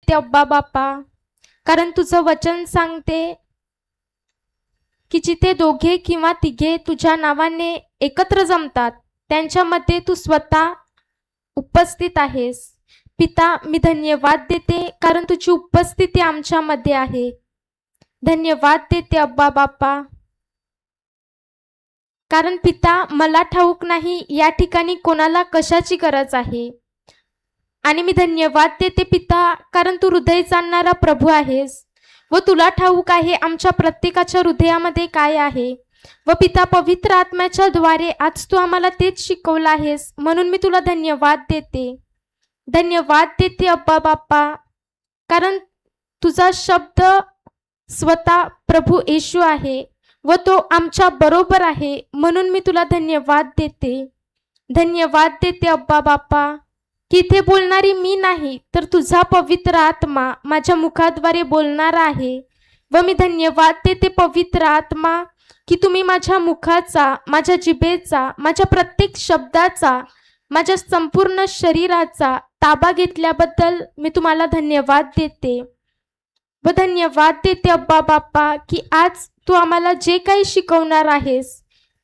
देते अब्बा बाप्पा, कारण तुझं वचन सांगते की जिथे दोघे किंवा तिघे तुझ्या नावाने एकत्र जमतात त्यांच्यामध्ये तू स्वतः उपस्थित आहेस. पिता, मी धन्यवाद देते कारण तुझी उपस्थिती आमच्यामध्ये आहे. धन्यवाद देते अब्बा बाप्पा, कारण पिता मला ठाऊक नाही या ठिकाणी कोणाला कशाची गरज आहे. आणि मी धन्यवाद देते पिता, कारण तू हृदय जाणणारा प्रभू आहेस व तुला ठाऊक आहे आमच्या प्रत्येकाच्या हृदयामध्ये काय आहे. व पिता, पवित्र आत्म्याच्या द्वारे आज तू आम्हाला तेच शिकवलं आहेस, म्हणून मी तुला धन्यवाद देते. धन्यवाद देते अब्बा बाप्पा, कारण तुझा शब्द स्वतः प्रभू येशू आहे व तो आमच्या बरोबर आहे, म्हणून मी तुला धन्यवाद देते. धन्यवाद देते अब्बा बाप्पा, की इथे बोलणारी मी नाही तर तुझा पवित्र आत्मा माझ्या मुखाद्वारे बोलणार आहे. व मी धन्यवाद देते पवित्र आत्मा, की तुम्ही माझ्या मुखाचा, माझ्या जिभेचा, माझ्या प्रत्येक शब्दाचा, माझ्या संपूर्ण शरीराचा ताबा घेतल्याबद्दल मी तुम्हाला धन्यवाद देते. व धन्यवाद देते अब्बा बाप्पा, की आज तू आम्हाला जे काही शिकवणार आहेस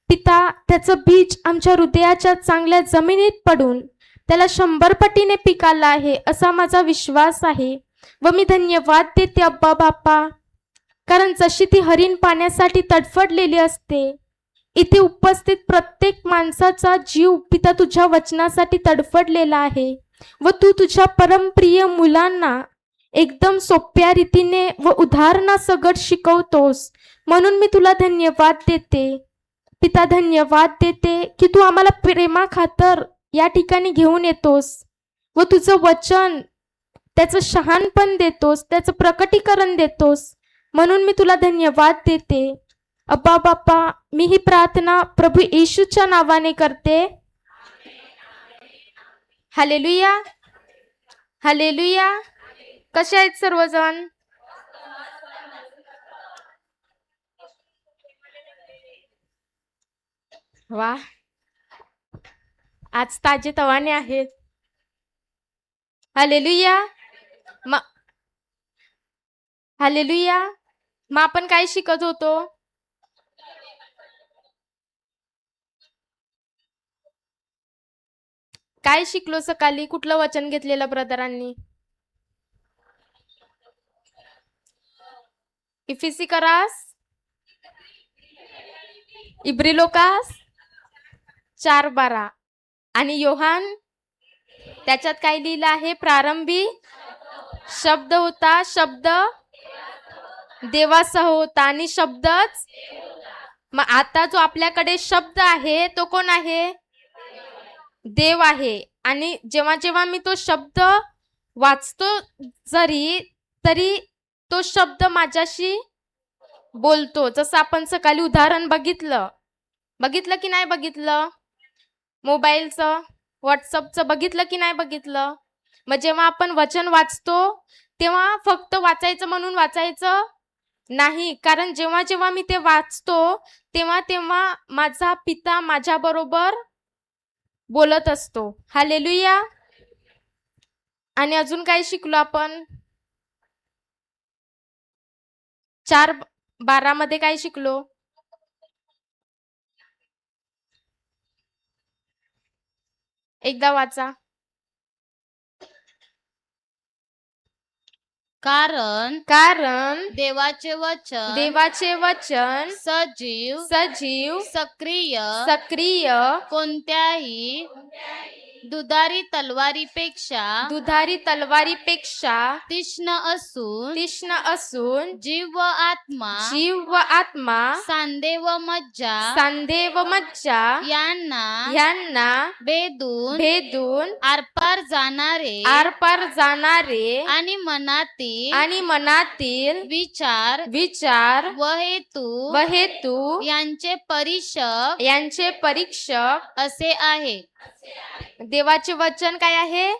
पिता, त्याचं बीज आमच्या हृदयाच्या चांगल्या जमिनीत पडून त्याला 100 पटीने पिकाला आहे असा माझा विश्वास आहे. व मी धन्यवाद देते अब्बा बाप्पा, कारण जशी ती हरिण पाण्यासाठी तडफडलेली असते, इथे उपस्थित प्रत्येक माणसाचा जीव पिता तुझ्या वचनासाठी तडफडलेला आहे व तू तुझ्या परमप्रिय मुलांना एकदम सोप्या रीतीने व उदाहरणासकट शिकवतोस, म्हणून मी तुला धन्यवाद देते. पिता, धन्यवाद देते की तू आम्हाला प्रेमाखातर या ठिकाणी घेऊन येतोस व तुझं वचन त्याचं शहाणपण देतोस, त्याचं प्रकटीकरण देतोस, म्हणून मी तुला धन्यवाद देते. अब्बा बाप्पा, मी ही प्रार्थना प्रभू येशूच्या नावाने करते. Hallelujah, hallelujah. कसे आहेत सर्वजण? वा, आज ताजे तवाने आहेत. हालेलुया. हालेलुया. मग आपण काय शिकत होतो? काय शिकलो सकाळी? कुठलं वचन घेतलेलं ब्रदरांनी? इफिसी करास, इब्री लोकास 4:12 आणि योहान त्याच्यात काय लिहिलं आहे? प्रारंभी शब्द होता, शब्द देवासह होता आणि शब्दच. मग आता जो आपल्याकडे शब्द आहे तो कोण आहे? देव आहे. आणि जेव्हा जेव्हा मी तो शब्द वाचतो तरी तो शब्द माझ्याशी बोलतो. जसं आपण सकाळी उदाहरण बघितलं की नाही बघितलं? मोबाईलचं, व्हॉट्सअपचं बघितलं की नाही बघितलं? मग जेव्हा आपण वचन वाचतो तेव्हा फक्त वाचायचं म्हणून वाचायचं नाही, कारण जेव्हा जेव्हा मी ते वाचतो तेव्हा तेव्हा माझा पिता माझ्या बरोबर बोलत असतो. हालेलुया. आणि अजून काय शिकलो आपण? 4:12 मध्ये काय शिकलो? एकदा वाचा. कारण देवाचे वचन सजीव सक्रिय कोणत्याही दुधारी तलवारीपेक्षा तीक्ष्ण असून जीव व आत्मा सांधे व मज्जा यांना भेदून आरपार जाणारे आणि मनातील विचार व हेतू यांचे परीक्षक असे आहे. देवाचे वचन काय आहे?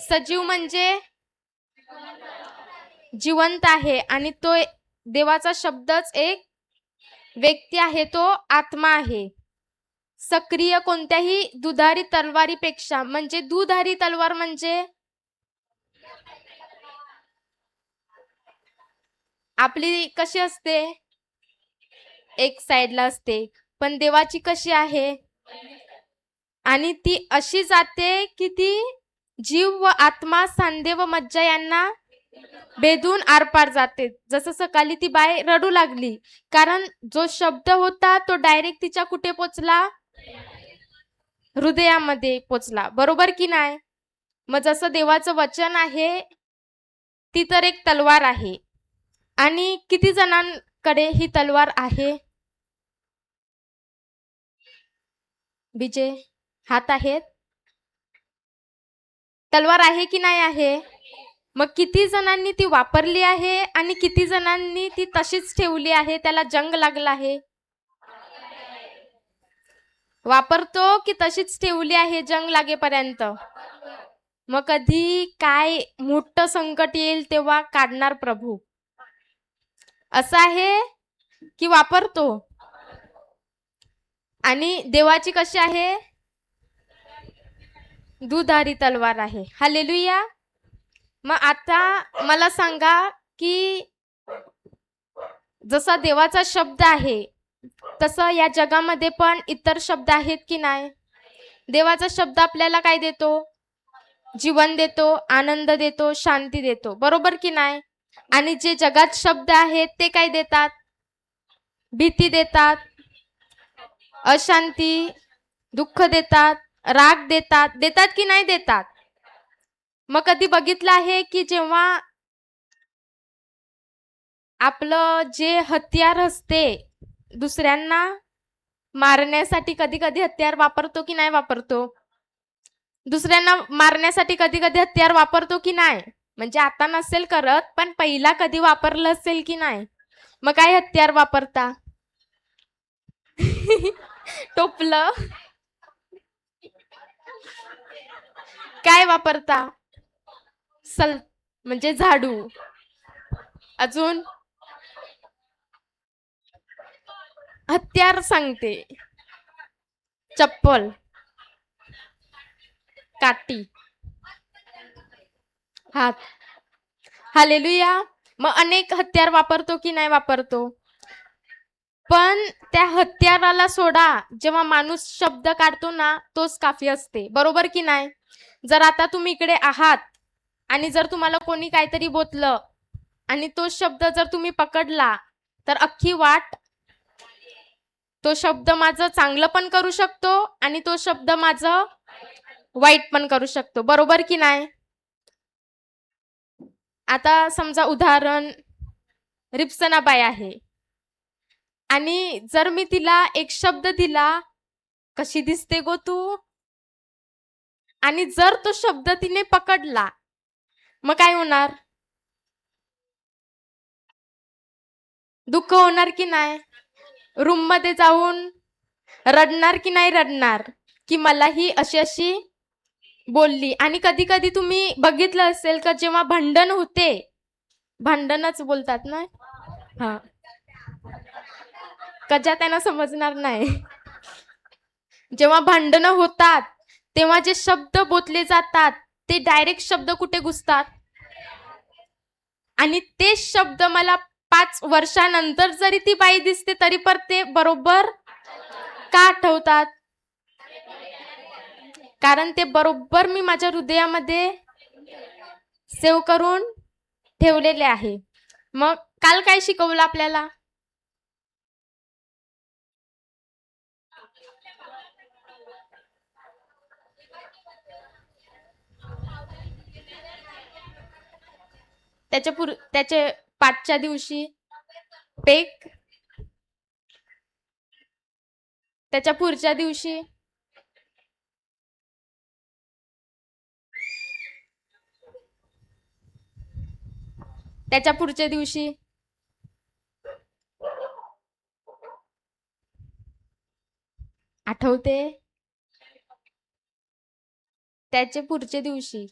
सजीव म्हणजे जिवंत आहे आणि तो देवाचा शब्दच एक व्यक्ती आहे, तो आत्मा आहे. सक्रिय कोणत्याही दुधारी तलवारीपेक्षा, म्हणजे दुधारी तलवार म्हणजे आपली कशी असते? एक साइडला असते. पण देवाची कशी आहे? आणि ती अशी जाते की ती जीव व आत्मा, सांधे व मज्जा यांना भेदून आरपार जाते. जसं सकाळी ती बाई रडू लागली, कारण जो शब्द होता तो डायरेक्ट तिच्या कुठे पोचला? हृदयामध्ये पोचला. बरोबर की नाही? मग जसं देवाचं वचन आहे, ती तर एक तलवार आहे. आणि किती जणांकडे ही तलवार आहे? विजय, हात आहेत? तलवार आहे की नाही आहे? मग किती जणांनी ती वापरली आहे आणि किती जणांनी ती तशीच ठेवली आहे, त्याला जंग लागला आहे? वापरतो की तशीच ठेवली आहे जंग लागेपर्यंत? मग कधी काय मोठं संकट येईल तेव्हा काढणार प्रभू. असं आहे की वापरतो? आणि देवाची कशी आहे? दुधारी तलवार आहे. हालेलुया. मग आता मला सांगा की जसा देवाचा शब्द आहे तसं या जगामध्ये पण इतर शब्द आहेत की नाही? देवाचा शब्द आपल्याला काय देतो? जीवन देतो, आनंद देतो, शांती देतो. बरोबर की नाही? आणि जे जगात शब्द आहेत ते काय देतात? भीती देतात, अशांती, दुःख देतात, राग देतात. देतात की नाही देतात? मग कधी बघितलं आहे की जेव्हा आपलं जे हत्यार असते दुसऱ्यांना मारण्यासाठी, कधी कधी हत्यार वापरतो की नाही वापरतो? दुसऱ्यांना मारण्यासाठी कधी कधी हत्यार वापरतो की नाही? म्हणजे आता नसेल करत, पण पहिला कधी वापरलं असेल की नाही? मग काय हत्यार वापरता? टोपलं. काय वापरता? म्हणजे झाडू. अजून हत्यार सांगते. चप्पल, काठी, हात. हालेलुया. मग अनेक हत्यार वापरतो की नाही वापरतो? पण त्या हत्याराला सोडा, जेव्हा माणूस शब्द काढतो ना तोच काफी असते. बरोबर की नाही? जर आता तुम्ही इकडे आहात आणि जर तुम्हाला कोणी काहीतरी बोललं आणि तो शब्द जर तुम्ही पकडला तर अख्खी वाट, तो शब्द माझं चांगलं पण करू शकतो आणि तो शब्द माझं वाईट पण करू शकतो. बरोबर की नाही? आता समजा उदाहरण, रिप्सनाबाई आहे आणि जर मी तिला एक शब्द दिला, कशी दिसते गो तू? आणि जर तो शब्द तिने पकडला, मग काय होणार? दुःख होणार की नाही? रूम मध्ये जाऊन रडणार की नाही रडणार? की मला ही अशी अशी बोलली. आणि कधी कधी तुम्ही बघितलं असेल का जेव्हा भांडण होते, भांडणच बोलतात ना, हा, कजा त्यांना समजणार नाही. जेव्हा भांडणं होतात तेव्हा जे शब्द बोलले जातात ते डायरेक्ट शब्द कुठे घुसतात? आणि ते शब्द मला 5 वर्षानंतर जरी ती बाई दिसते तरी पण ते बरोबर का आठवतात? कारण ते बरोबर मी माझ्या हृदयामध्ये सेव्ह करून ठेवलेले आहे. मग काल काय शिकवलं आपल्याला? त्याचे पाठच्या दिवशी पेक, त्याच्या पुढच्या दिवशी त्याच्या पुढच्या दिवशी आठवते? त्याचे पुढच्या दिवशी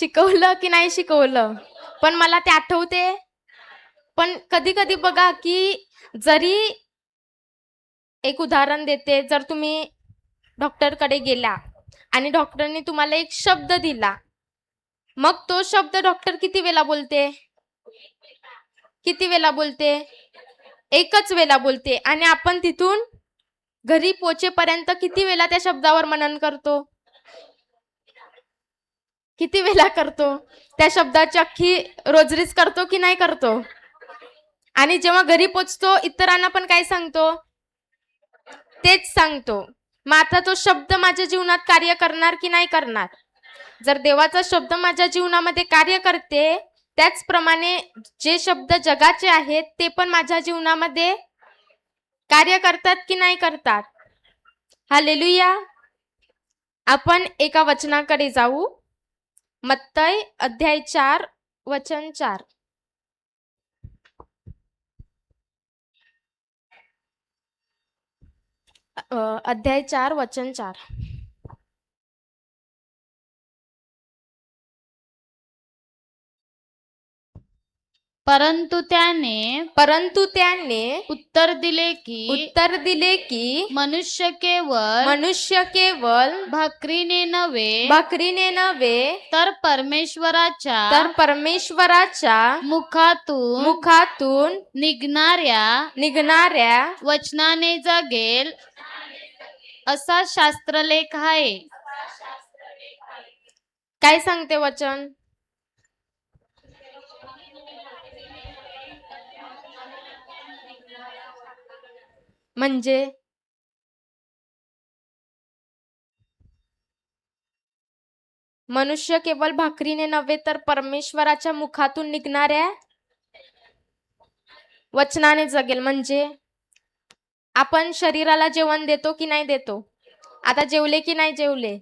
शिकवलं की नाही शिकवलं, पण मला ते आठवते. पण कधी कधी बघा की जरी एक उदाहरण देते, जर तुम्ही डॉक्टरकडे गेला आणि डॉक्टरने तुम्हाला एक शब्द दिला, मग तो शब्द डॉक्टर किती वेळा बोलते? किती वेळा बोलते? एकच वेळा बोलते. आणि आपण तिथून घरी पोहोचेपर्यंत किती वेळा त्या शब्दावर मनन करतो? किती वेळा करतो? त्या शब्दाची अख्खी रोजरीच करतो की नाही करतो? आणि जेव्हा घरी पोचतो इतरांना पण काय सांगतो? तेच सांगतो. मग आता तो शब्द माझ्या जीवनात कार्य करणार की नाही करणार? जर देवाचा शब्द माझ्या जीवनामध्ये कार्य करते, त्याचप्रमाणे जे शब्द जगाचे आहेत ते पण माझ्या जीवनामध्ये कार्य करतात की नाही करतात? हालेलुया. आपण एका वचनाकडे जाऊ. मत्तई अध्याय 4 वचन 4. अध्याय 4 वचन 4. परंतु त्याने उत्तर दिले की मनुष्य केवळ भाकरीने नव्हे तर परमेश्वराच्या मुखातून निघणाऱ्या वचनाने जगेल, असा शास्त्रलेख आहे. काय सांगते वचन? म्हणजे मनुष्य केवळ भाकरीने नव्हे तर परमेश्वराच्या मुखातून निघणाऱ्या वचनाने जगेल. म्हणजे आपण शरीराला जेवण देतो की नाही देतो? आता जेवले की नाही जेवले?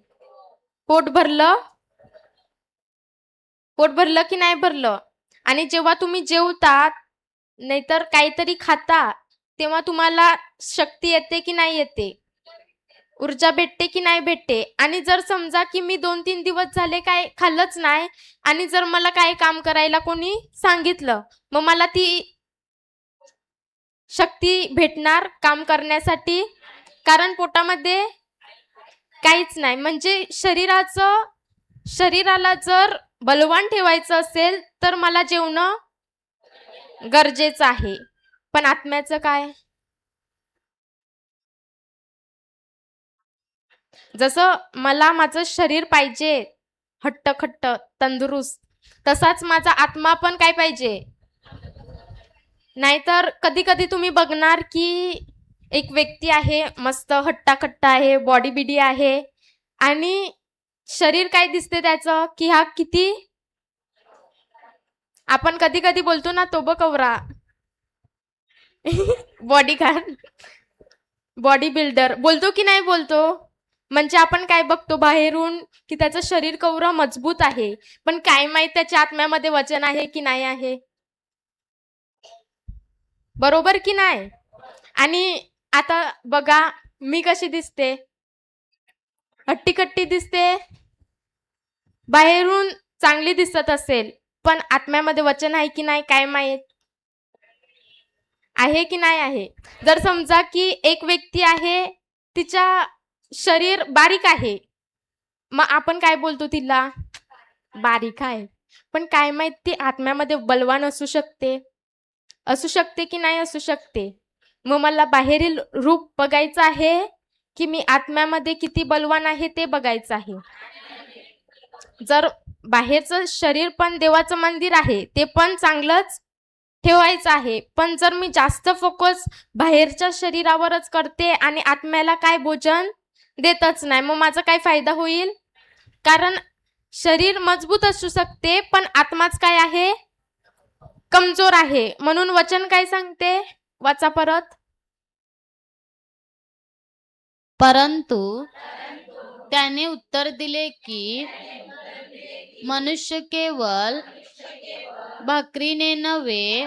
पोट भरलं की नाही भरलं? आणि जेव्हा तुम्ही जेवतात नाहीतर काहीतरी खाता, तेव्हा तुम्हाला शक्ती येते की नाही येते? ऊर्जा भेटते की नाही भेटते? आणि जर समजा की मी 2-3 दिवस झाले काय खाल्लंच नाही आणि जर मला काय काम करायला कोणी सांगितलं, मग मला ती शक्ती भेटणार काम करण्यासाठी? कारण पोटामध्ये काहीच नाही. म्हणजे शरीराला जर बलवान ठेवायचं असेल तर मला जेवणं गरजेचं आहे. पण आत्म्याचं काय? जसं मला माझं शरीर पाहिजे हट्ट-खट्ट, तंदुरुस्त, तसाच माझा आत्मा पण काय पाहिजे? नाहीतर कधी कधी तुम्ही बघणार की एक व्यक्ती आहे, मस्त हट्टा-खट्टा आहे, बॉडी बिडी आहे, आणि शरीर काय दिसते त्याचं की हा किती, आपण कधी कधी बोलतो ना तो कवरा बॉडीगार्ड, बॉडी बिल्डर बोलतो की नाही बोलतो? म्हणजे आपण काय बघतो बाहेरून की त्याचं शरीर कवरा मजबूत आहे, पण काय माहित त्याच्या आत्म्यामध्ये वचन आहे की नाही आहे? बरोबर की नाही? आणि आता बघा मी कशी दिसते? हट्टी-कट्टी दिसते. बाहेरून चांगली दिसत असेल, पण आत्म्यामध्ये वचन आहे की नाही काय माहित? आहे की नाही आहे? जर समजा की एक व्यक्ती आहे, तिचा शरीर बारीक आहे, मग आपण काय बोलतो तिला? बारीक आहे. पण काय माहित ती आत्म्यामध्ये बलवान असू शकते की नाही असू शकते? मग मला बाहेरील रूप बघायचं आहे की मी आत्म्यामध्ये किती बलवान आहे ते बघायचं आहे. जर बाहेरचं शरीर पण देवाचं मंदिर आहे, ते पण चांगलंच ठेवायचं आहे, पण जर मी जास्त फोकस बाहेरच्या शरीरावरच करते आणि आत्म्याला काय भोजन देतच नाही, मग माझा काय फायदा होईल? कारण शरीर मजबूत असू शकते पण आत्माच काय आहे? कमजोर आहे. म्हणून वचन काय सांगते? वाचा परत. परंतु त्याने उत्तर दिले की मनुष्य केवळ भाकरीने नव्हे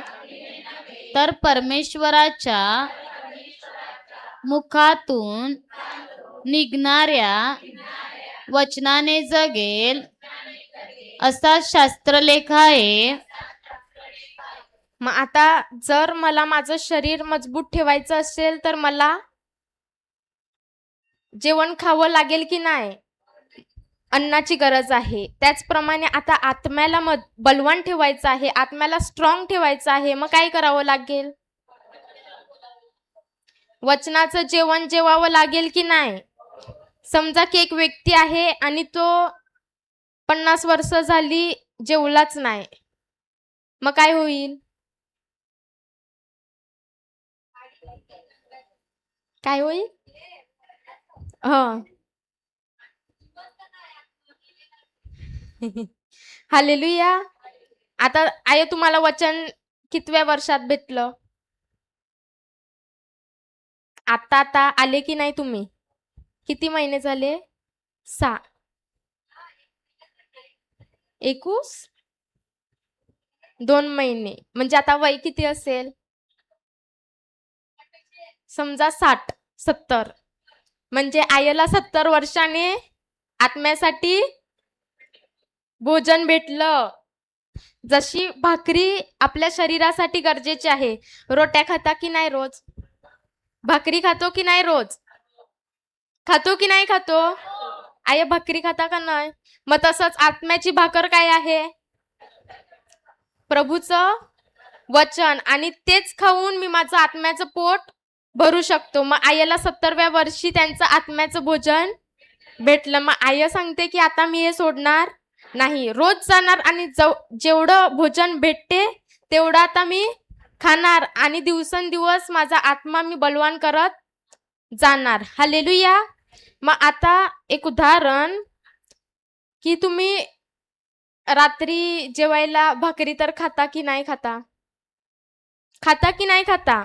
तर परमेश्वराच्या मुखातून निघणाऱ्या वचनाने जगेल, असा शास्त्रलेख आहे. मग आता जर मला माझं शरीर मजबूत ठेवायचं असेल तर मला जेवण खावं लागेल की नाही? अन्नाची गरज आहे. त्याचप्रमाणे आता आत्म्याला बलवान ठेवायचं आहे, आत्म्याला स्ट्रॉंग ठेवायचं आहे. मग काय करावं लागेल? वचनाचं जेवण जेवावं लागेल की नाही? समजा की एक व्यक्ती आहे आणि तो 50 वर्ष झाली जेवलाच नाही, मग काय होईल? काय होईल? हालेलुया. आता आय तुम्हाला वचन कितव्या वर्षात भेटलं? आता आले की नाही तुम्ही? किती महिने झाले? 6. 21? 2 महिने. म्हणजे आता वय किती असेल? समजा 60, 70. म्हणजे आईला 70 वर्षाने आत्म्यासाठी भोजन भेटलं. जशी भाकरी आपल्या शरीरासाठी गरजेची आहे. रोट्या खाता की नाही रोज? भाकरी खातो की नाही रोज? खातो की नाही खातो? आई भाकरी खाता का नाही? मग तसंच आत्म्याची भाकर काय आहे? प्रभूचं वचन. आणि तेच खाऊन मी माझं आत्म्याचं पोट भरू शकतो. मग आईला 70व्या वर्षी त्यांचं आत्म्याचं भोजन भेटलं. मग आई सांगते की आता मी हे सोडणार नाही, रोज जाणार आणि जेवढं भोजन भेटते तेवढं आता मी खाणार आणि दिवसेंदिवस माझा आत्मा मी बलवान करत जाणार. हालेलुया. मग आता एक उदाहरण की तुम्ही रात्री जेवायला भाकरी तर खाता की नाही खाता? खाता की नाही खाता?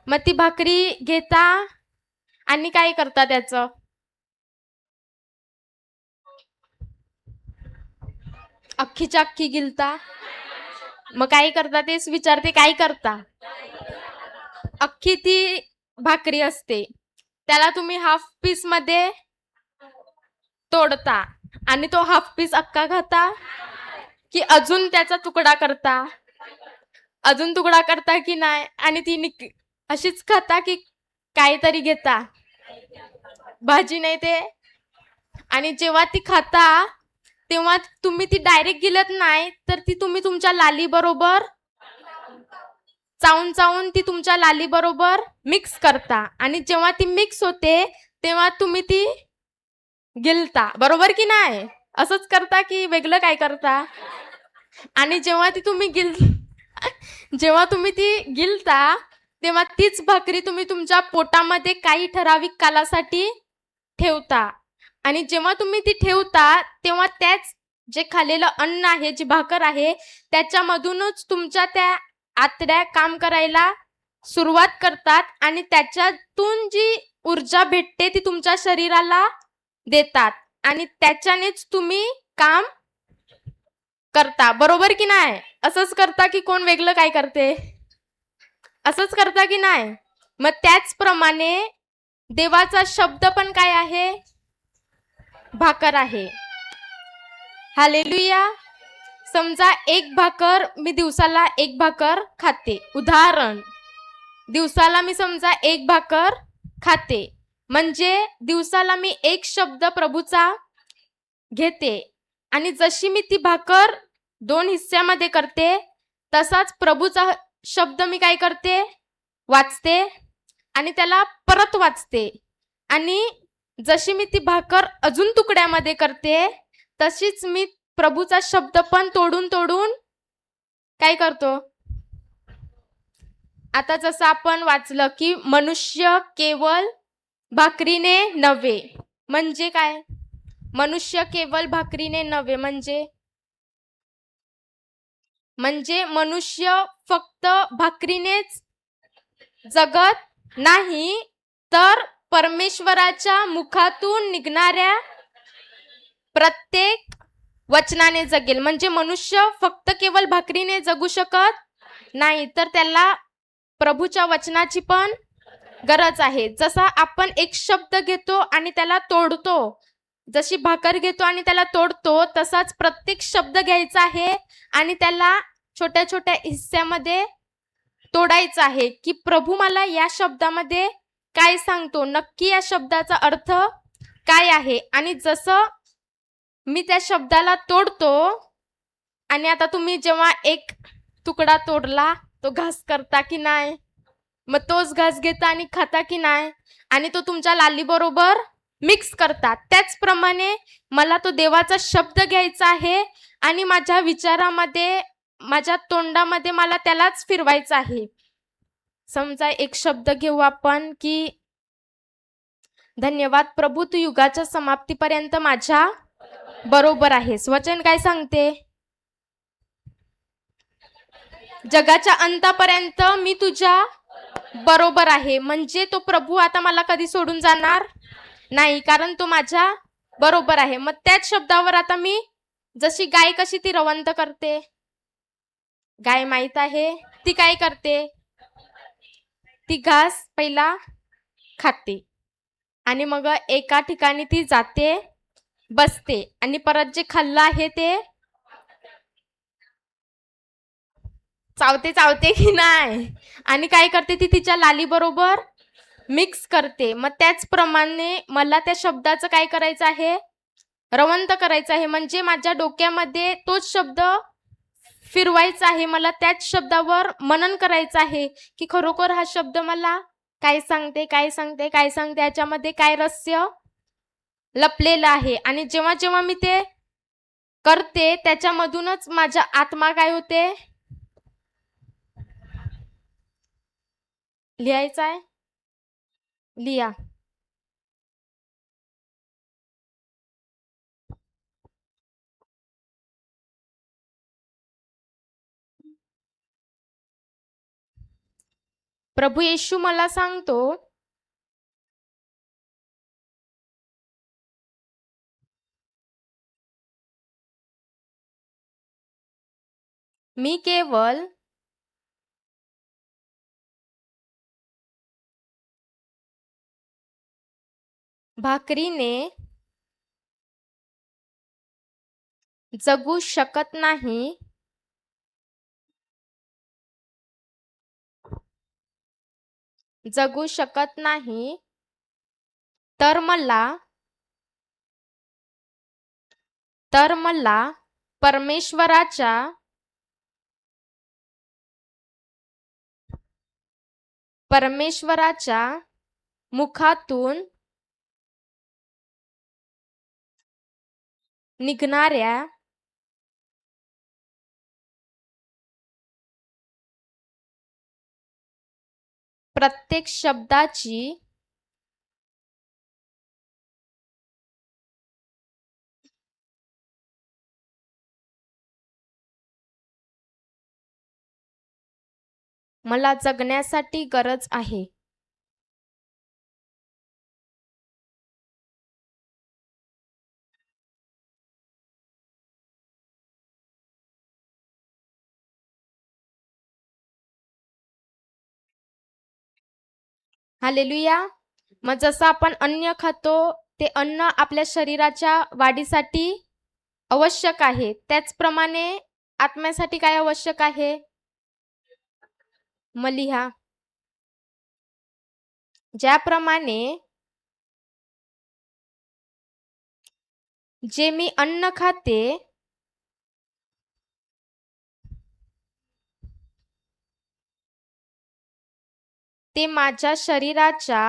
मग ती भाकरी घेता आणि काय करता त्याचं? अख्खीच्या अख्खी गिलता. मग काय करता तेच विचारते, काय करता? अख्खी ती भाकरी असते, त्याला तुम्ही हाफ पीस मध्ये तोडता आणि तो हाफ पीस अख्खा खाता की अजून त्याचा तुकडा करता? अजून तुकडा करता की नाही? आणि ती अशीच खाता की काहीतरी घेता? भाजी नाही ते. आणि जेव्हा ती खाता तेव्हा तुम्ही ती डायरेक्ट गिलत नाही, तर ती तुम्ही तुमच्या लाली बरोबर चावून ती तुमच्या लाली बरोबर मिक्स करता. आणि जेव्हा ती मिक्स होते तेव्हा तुम्ही ती गिलता. बरोबर की नाही? असंच करता की वेगळं काय करता? आणि जेव्हा तुम्ही ती गिलता तेव्हा तीच भाकरी तुम्ही तुमच्या पोटामध्ये काही ठराविक कालासाठी ठेवता. आणि जेव्हा तुम्ही ती ठेवता तेव्हा त्याच जे खाल्लेलं अन्न आहे, जी भाकर आहे, त्याच्यामधूनच तुमच्या त्या आतड्या काम करायला सुरुवात करतात आणि त्याच्यातून जी ऊर्जा भेटते ती तुमच्या शरीराला देतात आणि त्याच्यानेच तुम्ही काम करता. बरोबर की नाही? असंच करता की कोण वेगळं काय करते? असंच करता की नाही? मग त्याचप्रमाणे देवाचा शब्द पण काय आहे? भाकर आहे. हालेलुया. समजा मी दिवसाला एक भाकर खाते. उदाहरण, दिवसाला मी समजा एक भाकर खाते, म्हणजे दिवसाला मी एक शब्द प्रभूचा घेते. आणि जशी मी ती भाकर 2 हिस्स्यामध्ये करते, तसाच प्रभूचा शब्द मी काय करते? वाचते आणि त्याला परत वाचते. आणि जशी मी ती भाकर अजून तुकड्यामध्ये करते, तशीच मी प्रभूचा शब्द पण तोडून काय करतो? आता जसं आपण वाचलं की मनुष्य केवळ भाकरीने नव्हे. म्हणजे काय? मनुष्य केवळ भाकरीने नव्हे म्हणजे मनुष्य फक्त भाकरीनेच जगत नाही, तर परमेश्वराच्या मुखातून निघणाऱ्या प्रत्येक वचनाने जगेल. म्हणजे मनुष्य फक्त केवळ भाकरीने जगू शकत नाही, तर त्याला प्रभूच्या वचनाची पण गरज आहे. जसा आपण एक शब्द घेतो आणि त्याला तोडतो, जशी भाकर घेतो आणि त्याला तोडतो, तसाच प्रत्येक शब्द घ्यायचा आहे आणि त्याला छोट्या छोट्या हिस्स्यामध्ये तोडायचं आहे, की प्रभू मला या शब्दामध्ये काय सांगतो, नक्की या शब्दाचा अर्थ काय आहे. आणि जसं मी त्या शब्दाला तोडतो आणि आता तुम्ही जेव्हा एक तुकडा तोडला, तो घास करता की नाही? मग तोच घास घेता आणि खाता की नाही? आणि तो तुमच्या लालीबरोबर मिक्स करतात. त्याचप्रमाणे मला तो देवाचा शब्द घ्यायचा आहे आणि माझ्या विचारामध्ये, माझ्या तोंडामध्ये मला त्यालाच फिरवायचं आहे. समजा एक शब्द घेऊ आपण, की धन्यवाद प्रभू, तू युगाच्या समाप्तीपर्यंत माझ्या बरोबर आहेस. वचन काय सांगते? जगाच्या अंतापर्यंत मी तुझ्या बरोबर आहे. म्हणजे तो प्रभू आता मला कधी सोडून जाणार नाही, कारण तो माझ्या बरोबर आहे. मग त्याच शब्दावर आता मी, जशी गाय कशी ती रवंत करते, गाय माहित आहे ती काय करते, ती घास पहिला खाते आणि मग एका ठिकाणी ती जाते, बसते आणि परत जे खाल्लं आहे ते चावते चावते की नाही, आणि काय करते ती तिच्या लाली बरोबर मिक्स करते. मग त्याचप्रमाणे मला त्या शब्दाचं काय करायचं आहे, रवंत करायचं आहे. म्हणजे माझ्या डोक्यामध्ये तोच शब्द फिरवायचा आहे. मला त्याच शब्दावर मनन करायचं आहे, की खरोखर हा शब्द मला काय सांगते, काय सांगते, काय सांगते, याच्यामध्ये काय रहस्य लपलेलं आहे. आणि जेव्हा जेव्हा मी ते करते, त्याच्यामधूनच माझा आत्मा काय होते, लिहायचा आहे, लिहा. प्रभू येशू मला सांगतो, मी केवळ भाकरीने जगू शकत नाही, जगू शकत नाही, तर मला परमेश्वराच्या मुखातून निघणाऱ्या प्रत्येक शब्दाची मला जगण्यासाठी गरज आहे. हालेलुया. मग जसं आपण अन्न खातो, ते अन्न आपल्या शरीराच्या वाढीसाठी आवश्यक आहे, त्याचप्रमाणे आत्म्यासाठी काय आवश्यक आहे, मग लिहा. ज्याप्रमाणे जे मी अन्न खाते ते माझ्या शरीराच्या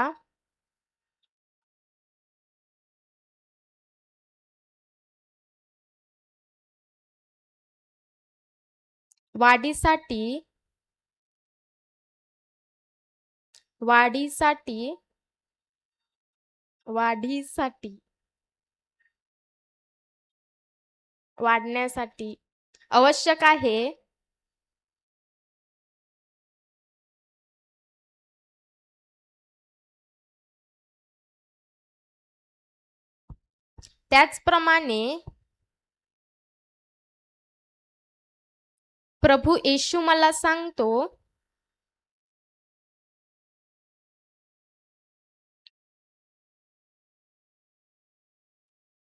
वाढीसाठी वाढीसाठी वाढीसाठी वाढण्यासाठी आवश्यक आहे. त्याचप्रमाणे प्रभू येशू मला सांगतो,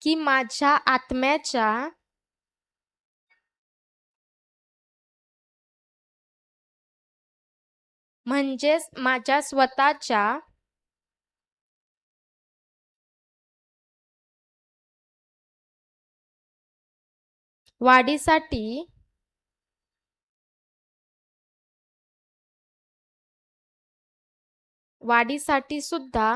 की माझ्या आत्म्याच्या म्हणजेच माझ्या स्वतःच्या वाढीसाठी सुद्धा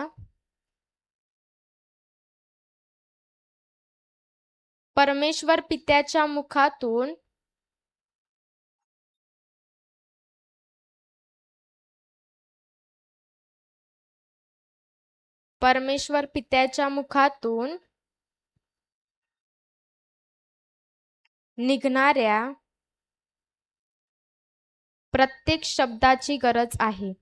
परमेश्वर पित्याच्या मुखातून निघणाऱ्या प्रत्येक शब्दाची गरज आहे.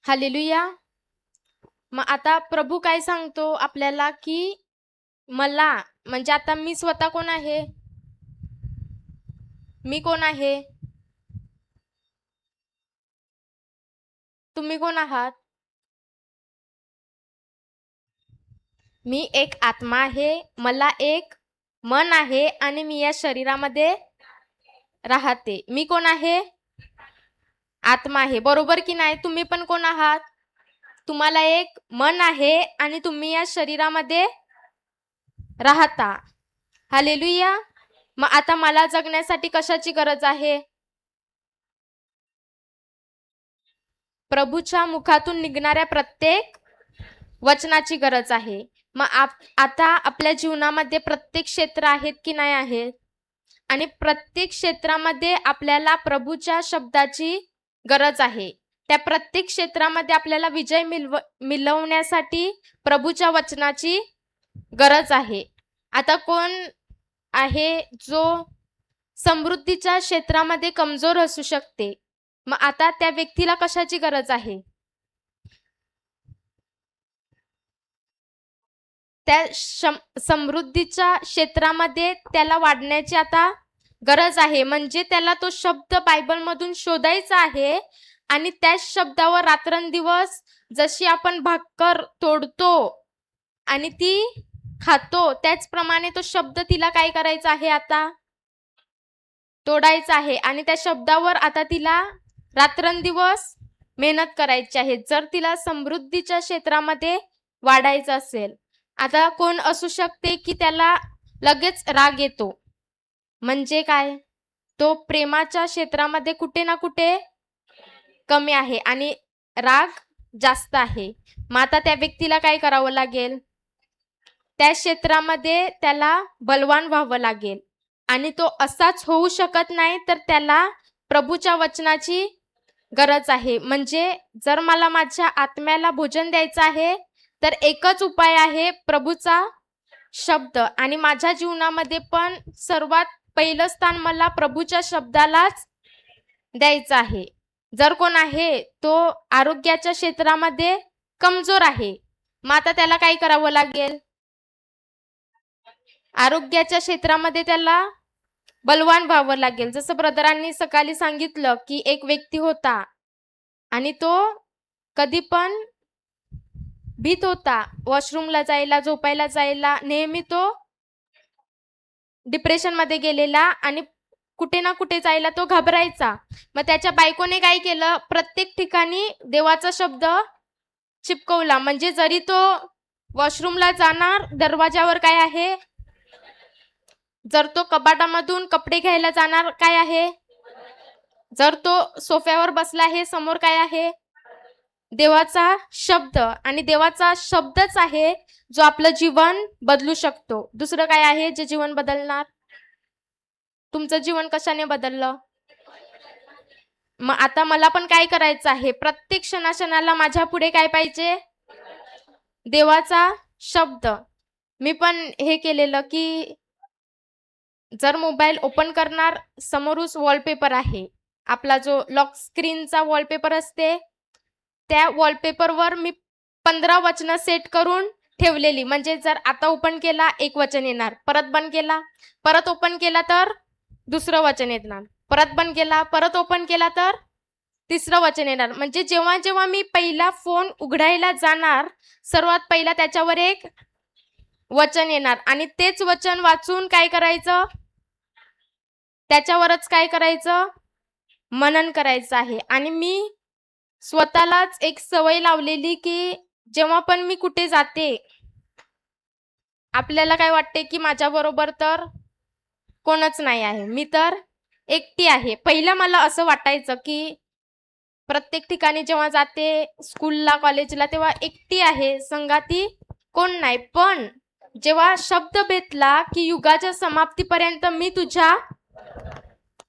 हालेलुया. मग आता प्रभू काय सांगतो आपल्याला की मला म्हणजे आता मी स्वतः कोण आहे? मी कोण आहे? तुम्ही कोण आहात? मी एक आत्मा आहे, मला एक मन आहे आणि मी या शरीरामध्ये राहते. मी कोण आहे? आत्मा आहे. बरोबर की नाही? तुम्ही पण कोण आहात? तुम्हाला एक मन आहे आणि तुम्ही या शरीरामध्ये राहता. हालेलुया. मग आता मला जगण्यासाठी कशाची गरज आहे? प्रभूच्या मुखातून निघणाऱ्या प्रत्येक वचनाची गरज आहे. मग आता आपल्या जीवनामध्ये प्रत्येक क्षेत्र आहेत की नाही आहेत? आणि प्रत्येक क्षेत्रामध्ये आपल्याला प्रभूच्या शब्दाची गरज आहे. त्या प्रत्येक क्षेत्रामध्ये आपल्याला विजय मिळवण्यासाठी प्रभूच्या वचनाची गरज आहे. आता कोण आहे जो समृद्धीच्या क्षेत्रामध्ये कमजोर असू शकते? मग आता त्या व्यक्तीला कशाची गरज आहे? त्या समृद्धीच्या क्षेत्रामध्ये त्याला वाढण्याची आता गरज आहे. म्हणजे त्याला तो शब्द बायबलमधून शोधायचा आहे आणि त्याच शब्दावर रात्रंदिवस जशी आपण भाकर तोडतो आणि ती खातो त्याचप्रमाणे तो शब्द तिला काय करायचा आहे? आता तोडायचा आहे आणि त्या शब्दावर आता तिला रात्रंदिवस मेहनत करायची आहे, जर तिला समृद्धीच्या क्षेत्रामध्ये वाढायचं असेल. आता कोण असू शकते की त्याला लगेच राग येतो, म्हणजे काय? तो प्रेमाच्या क्षेत्रामध्ये कुठे ना कुठे कमी आहे आणि राग जास्त आहे. मग आता त्या व्यक्तीला काय करावं लागेल? त्या क्षेत्रामध्ये त्याला बलवान व्हावं लागेल आणि तो असाच होऊ शकत नाही, तर त्याला प्रभूच्या वचनाची गरज आहे. म्हणजे जर मला माझ्या आत्म्याला भोजन द्यायचं आहे तर एकच उपाय आहे, प्रभूचा शब्द. आणि माझ्या जीवनामध्ये पण सर्वात पहिलं स्थान मला प्रभूच्या शब्दालाच द्यायचं आहे. जर कोण आहे तो आरोग्याच्या क्षेत्रामध्ये कमजोर आहे, मग आता त्याला काय करावं लागेल? आरोग्याच्या क्षेत्रामध्ये त्याला बलवान व्हावं लागेल. जसं ब्रदरांनी सकाळी सांगितलं की एक व्यक्ती होता आणि तो कधी पण भीत होता, वॉशरूमला जायला, झोपायला जायला. नेहमी तो डिप्रेशनमध्ये गेलेला आणि कुठे ना कुठे जायला तो घाबरायचा. मग त्याच्या बायकोने काय केलं? प्रत्येक ठिकाणी देवाचा शब्द चिपकवला. म्हणजे जरी तो वॉशरूमला जाणार, दरवाजावर काय आहे? जर तो कपाटामधून कपडे घ्यायला जाणार, काय आहे? जर तो सोफ्यावर बसला आहे, समोर काय आहे? देवाचा शब्द. आणि देवाचा शब्दच आहे जो आपलं जीवन बदलू शकतो. दुसरं काय आहे जे जीवन बदलणार? तुमचं जीवन कशाने बदललं? मग आता मला पण काय करायचं आहे? प्रत्येक क्षणाक्षणाला माझ्या पुढे काय पाहिजे? देवाचा शब्द. मी पण हे केलेलं की जर मोबाईल ओपन करणार, समोरच वॉलपेपर आहे, आपला जो लॉक स्क्रीनचा वॉलपेपर असते, त्या वॉलपेपरवर मी 15 वचनं सेट करून ठेवलेली. म्हणजे जर आता ओपन केला एक वचन येणार, परत बंद केला, परत ओपन केला तर दुसरं वचन येणार, परत बंद केला, परत ओपन केला तर तिसरं वचन येणार. म्हणजे जेव्हा जेव्हा मी पहिला फोन उघडायला जाणार, सर्वात पहिला त्याच्यावर एक वचन येणार आणि तेच वचन वाचून काय करायचं, त्याच्यावरच काय करायचं, मनन करायचं आहे. आणि मी स्वतःलाच एक सवय लावलेली की जेव्हा पण मी कुठे जाते, आपल्याला काय वाटते की माझ्याबरोबर तर कोणच नाही आहे, मी तर एकटी आहे. पहिलं मला असं वाटायचं की प्रत्येक ठिकाणी जेव्हा जाते, स्कूलला, कॉलेजला, तेव्हा एकटी आहे, संगाती कोण नाही. पण जेव्हा शब्द भेटला की युगाच्या समाप्तीपर्यंत मी तुझ्या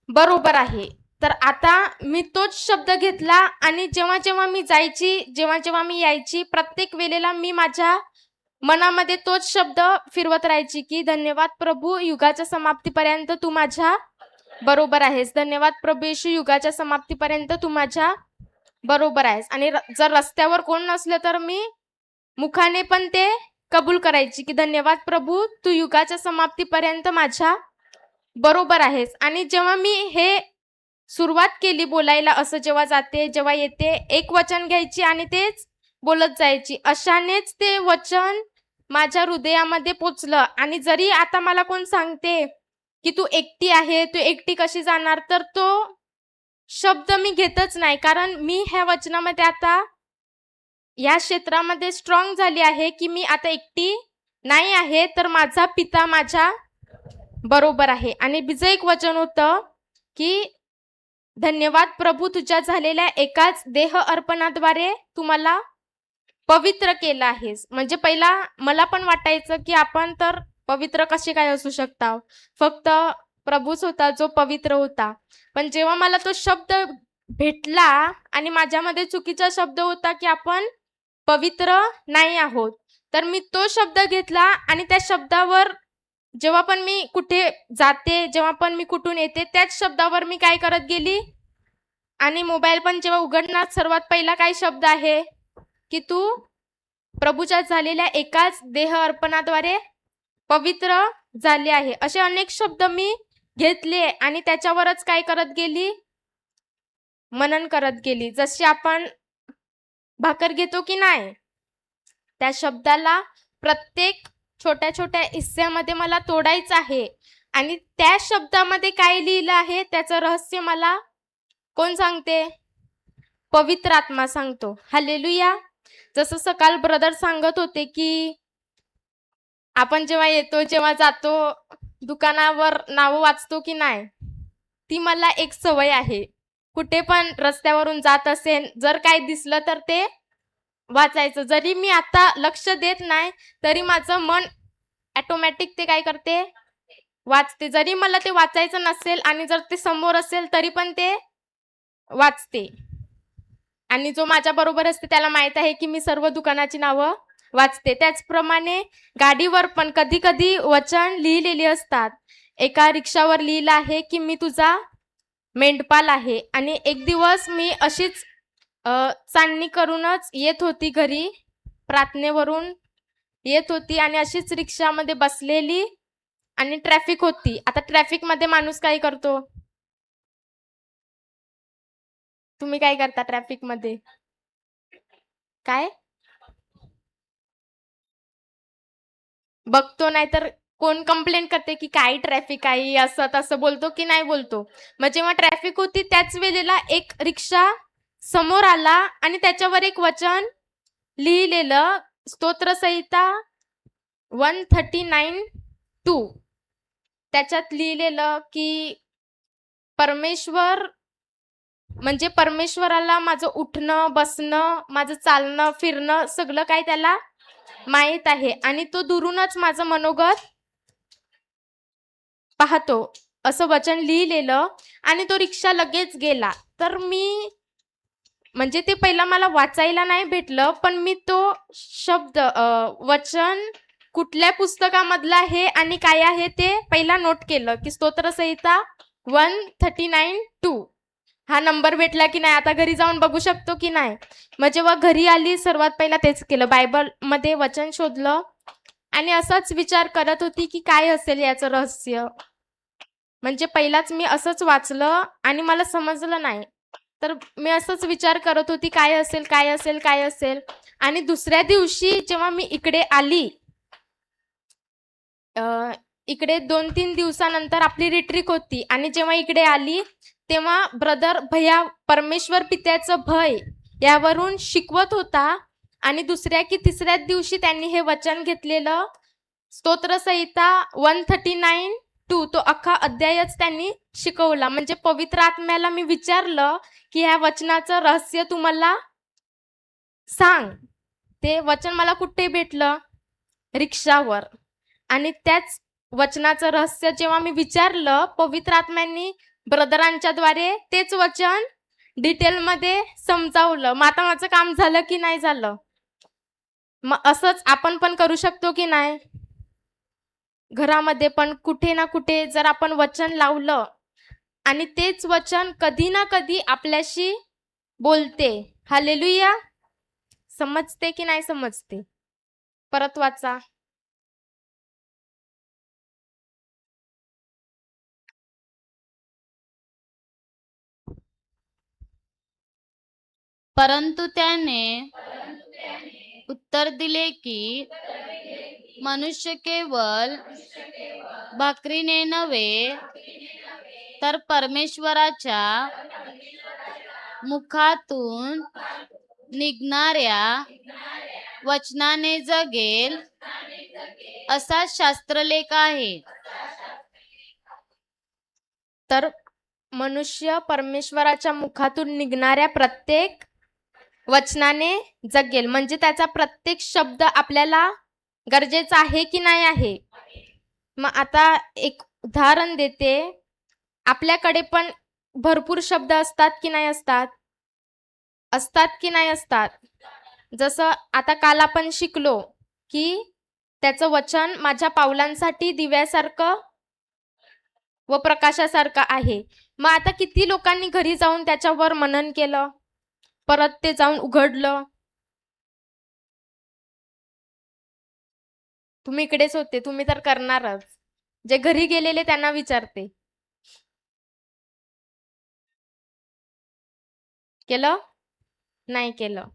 बरोबर आहे, तर आता मी तोच शब्द घेतला आणि जेव्हा जेव्हा मी जायची, जेव्हा जेव्हा मी यायची, प्रत्येक वेळेला मी माझ्या मनामध्ये तोच शब्द फिरवत राहायची की धन्यवाद प्रभू, युगाच्या समाप्तीपर्यंत तू माझ्या बरोबर आहेस. धन्यवाद प्रभू येशू, युगाच्या समाप्तीपर्यंत तू माझ्या बरोबर आहेस. आणि जर रस्त्यावर कोण नसलं तर मी मुखाने पण ते कबूल करायची की धन्यवाद प्रभू, तू युगाच्या समाप्तीपर्यंत माझ्या बरोबर आहेस. आणि जेव्हा मी हे सुरुवात केली बोलायला, असं जेव्हा जाते, जेव्हा येते, एक वचन घ्यायची आणि तेच बोलत जायची. अशानेच ते वचन माझ्या हृदयामध्ये पोचलं. आणि जरी आता मला कोण सांगते की तू एकटी आहे, तू एकटी कशी जाणार, तर तो शब्द मी घेतच नाही. कारण मी ह्या वचनामध्ये आता या क्षेत्रामध्ये स्ट्रॉंग झाली आहे की मी आता एकटी नाही आहे, तर माझा पिता माझ्या बरोबर आहे. आणि बीजं एक वचन होतं की धन्यवाद प्रभू, तुझ्या झालेल्या एकाच देह अर्पणाद्वारे तू मला पवित्र केलं आहेस. म्हणजे पहिला मला पण वाटायचं की आपण तर पवित्र कसे काय असू शकता, फक्त प्रभूच होता जो पवित्र होता. पण जेव्हा मला तो शब्द भेटला आणि माझ्यामध्ये चुकीचा शब्द होता की आपण पवित्र नाही आहोत, तर मी तो शब्द घेतला आणि त्या शब्दावर जेव्हा पण मी कुठे जाते, जेव्हा पण मी कुठून येते, त्याच शब्दावर मी काय करत गेली. आणि मोबाईल पण जेव्हा उघडणार, सर्वात पहिला काय शब्द आहे की तू प्रभूच्या झालेल्या एकाच देह अर्पणाद्वारे पवित्र झाले आहे. असे अनेक शब्द मी घेतले आणि त्याच्यावरच काय करत गेली, मनन करत गेली. जशी आपण भाकर घेतो की नाही, त्या शब्दाला प्रत्येक छोट्या छोट्या हिस्स्यामध्ये मला तोडायचं आहे. आणि त्या शब्दामध्ये काय लिहिलं आहे त्याचं रहस्य मला कोण सांगते, पवित्र आत्मा सांगतो. हालेलुया. जसं सकाळ ब्रदर सांगत होते की आपण जेव्हा येतो, जेव्हा जातो, दुकानावर नावं वाचतो की नाही, ती मला एक सवय आहे. कुठे पण रस्त्यावरून जात असेल, जर काय दिसलं तर ते वाचायचं. जरी मी आता लक्ष देत नाही, तरी माझं मन ऑटोमॅटिक ते काय करते, वाचते. जरी मला ते वाचायचं नसेल आणि जर ते समोर असेल तरी पण ते वाचते. आणि जो माझ्या बरोबर असते त्याला माहित आहे की मी सर्व दुकानाची नावं वाचते. त्याचप्रमाणे गाडीवर पण कधी कधी वचन लिहिलेली असतात. एका रिक्षावर लिहिलं आहे की मी तुझा मेंढपाल आहे. आणि एक दिवस मी अशीच चांदणी करूनच येत होती घरी, प्रार्थनेवरून येत होती आणि अशीच रिक्षामध्ये बसलेली आणि ट्रॅफिक होती. आता ट्रॅफिकमध्ये माणूस काय करतो, तुम्ही काय करता ट्रॅफिकमध्ये, काय बघतो, नाही तर कोण कंप्लेंट करते की काय ट्रॅफिक आहे, असं तसं बोलतो की नाही बोलतो. मग जेव्हा ट्रॅफिक होती त्याच वेळेला एक रिक्षा समोर आला आणि त्याच्यावर एक वचन लिहिलेलं, स्तोत्रसंहिता 139:2. त्याच्यात लिहिलेलं की परमेश्वर म्हणजे परमेश्वराला माझं उठणं, बसणं, माझं चालणं, फिरणं सगळं काय त्याला माहीत आहे आणि तो दुरूनच माझं मनोगत पाहतो, असं वचन लिहिलेलं. आणि तो रिक्षा लगेच गेला. तर मी म्हणजे ते पहिला मला वाचायला नाही भेटलं, पण मी तो शब्द वचन कुठल्या पुस्तकामधलं आहे आणि काय आहे ते पहिला नोट केलं की स्तोत्रसंहिता 139:2. हा नंबर भेटला की नाही, आता घरी जाऊन बघू शकतो की नाही. मग जेव्हा घरी आली सर्वात पहिला तेच केलं, बायबलमध्ये वचन शोधलं आणि असाच विचार करत होती की काय असेल याचं रहस्य. म्हणजे पहिलाच मी असंच वाचलं आणि मला समजलं नाही. तर मी असंच विचार करत होती काय असेल, काय असेल, काय असेल. आणि दुसऱ्या दिवशी जेव्हा मी इकडे आली, अ, इकडे 2-3 दिवसानंतर आपली रिट्रीट होती आणि जेव्हा इकडे आली, तेव्हा ब्रदर भैया परमेश्वर पित्याचं भय यावरून शिकवत होता आणि दुसऱ्या की तिसऱ्याच दिवशी त्यांनी हे वचन घेतलेलं स्तोत्रसंहिता 139:2 तो अख्खा अध्यायच त्यांनी शिकवला. म्हणजे पवित्र आत्म्याला मी विचारलं, की ह्या वचनाचं रहस्य तू मला सांग. ते वचन मला कुठे भेटलं? रिक्षावर. आणि त्याच वचनाचं रहस्य जेव्हा मी विचारलं, पवित्र आत्म्यांनी ब्रदरांच्याद्वारे तेच वचन डिटेलमध्ये समजावलं. मग आता माझं काम झालं की नाही झालं? मग असंच आपण पण करू शकतो की नाही? घरामध्ये पण कुठे ना कुठे जर आपण वचन लावलं आणि तेच वचन कधी ना कधी आपल्याशी बोलते. हालेलुया. समजते की नाही समजते? परत वाचा. परंतु त्याने उत्तर दिले की मनुष्य केवळ भाकरीने नव्हे तर परमेश्वराच्या मुखातून निघणाऱ्या वचनाने जगेल असा शास्त्रलेख आहे. तर मनुष्य परमेश्वराच्या मुखातून निघणाऱ्या प्रत्येक वचनाने जगेल. म्हणजे त्याचा प्रत्येक शब्द आपल्याला गरजेचा आहे की नाही आहे? मग आता एक उदाहरण देते. आपल्याकडे पण भरपूर शब्द असतात की नाही असतात? असतात की नाही असतात? जसं आता काल आपण शिकलो, की त्याचं वचन माझ्या पावलांसाठी दिव्यासारखं व प्रकाशासारखं आहे. मग आता किती लोकांनी घरी जाऊन त्याच्यावर मनन केलं? परत ते जाऊन उघडलं. तुम्ही इकडेच होते, तुम्ही तर करणारच. जे घरी गेलेले त्यांना विचारते. केलं? नाही केलं.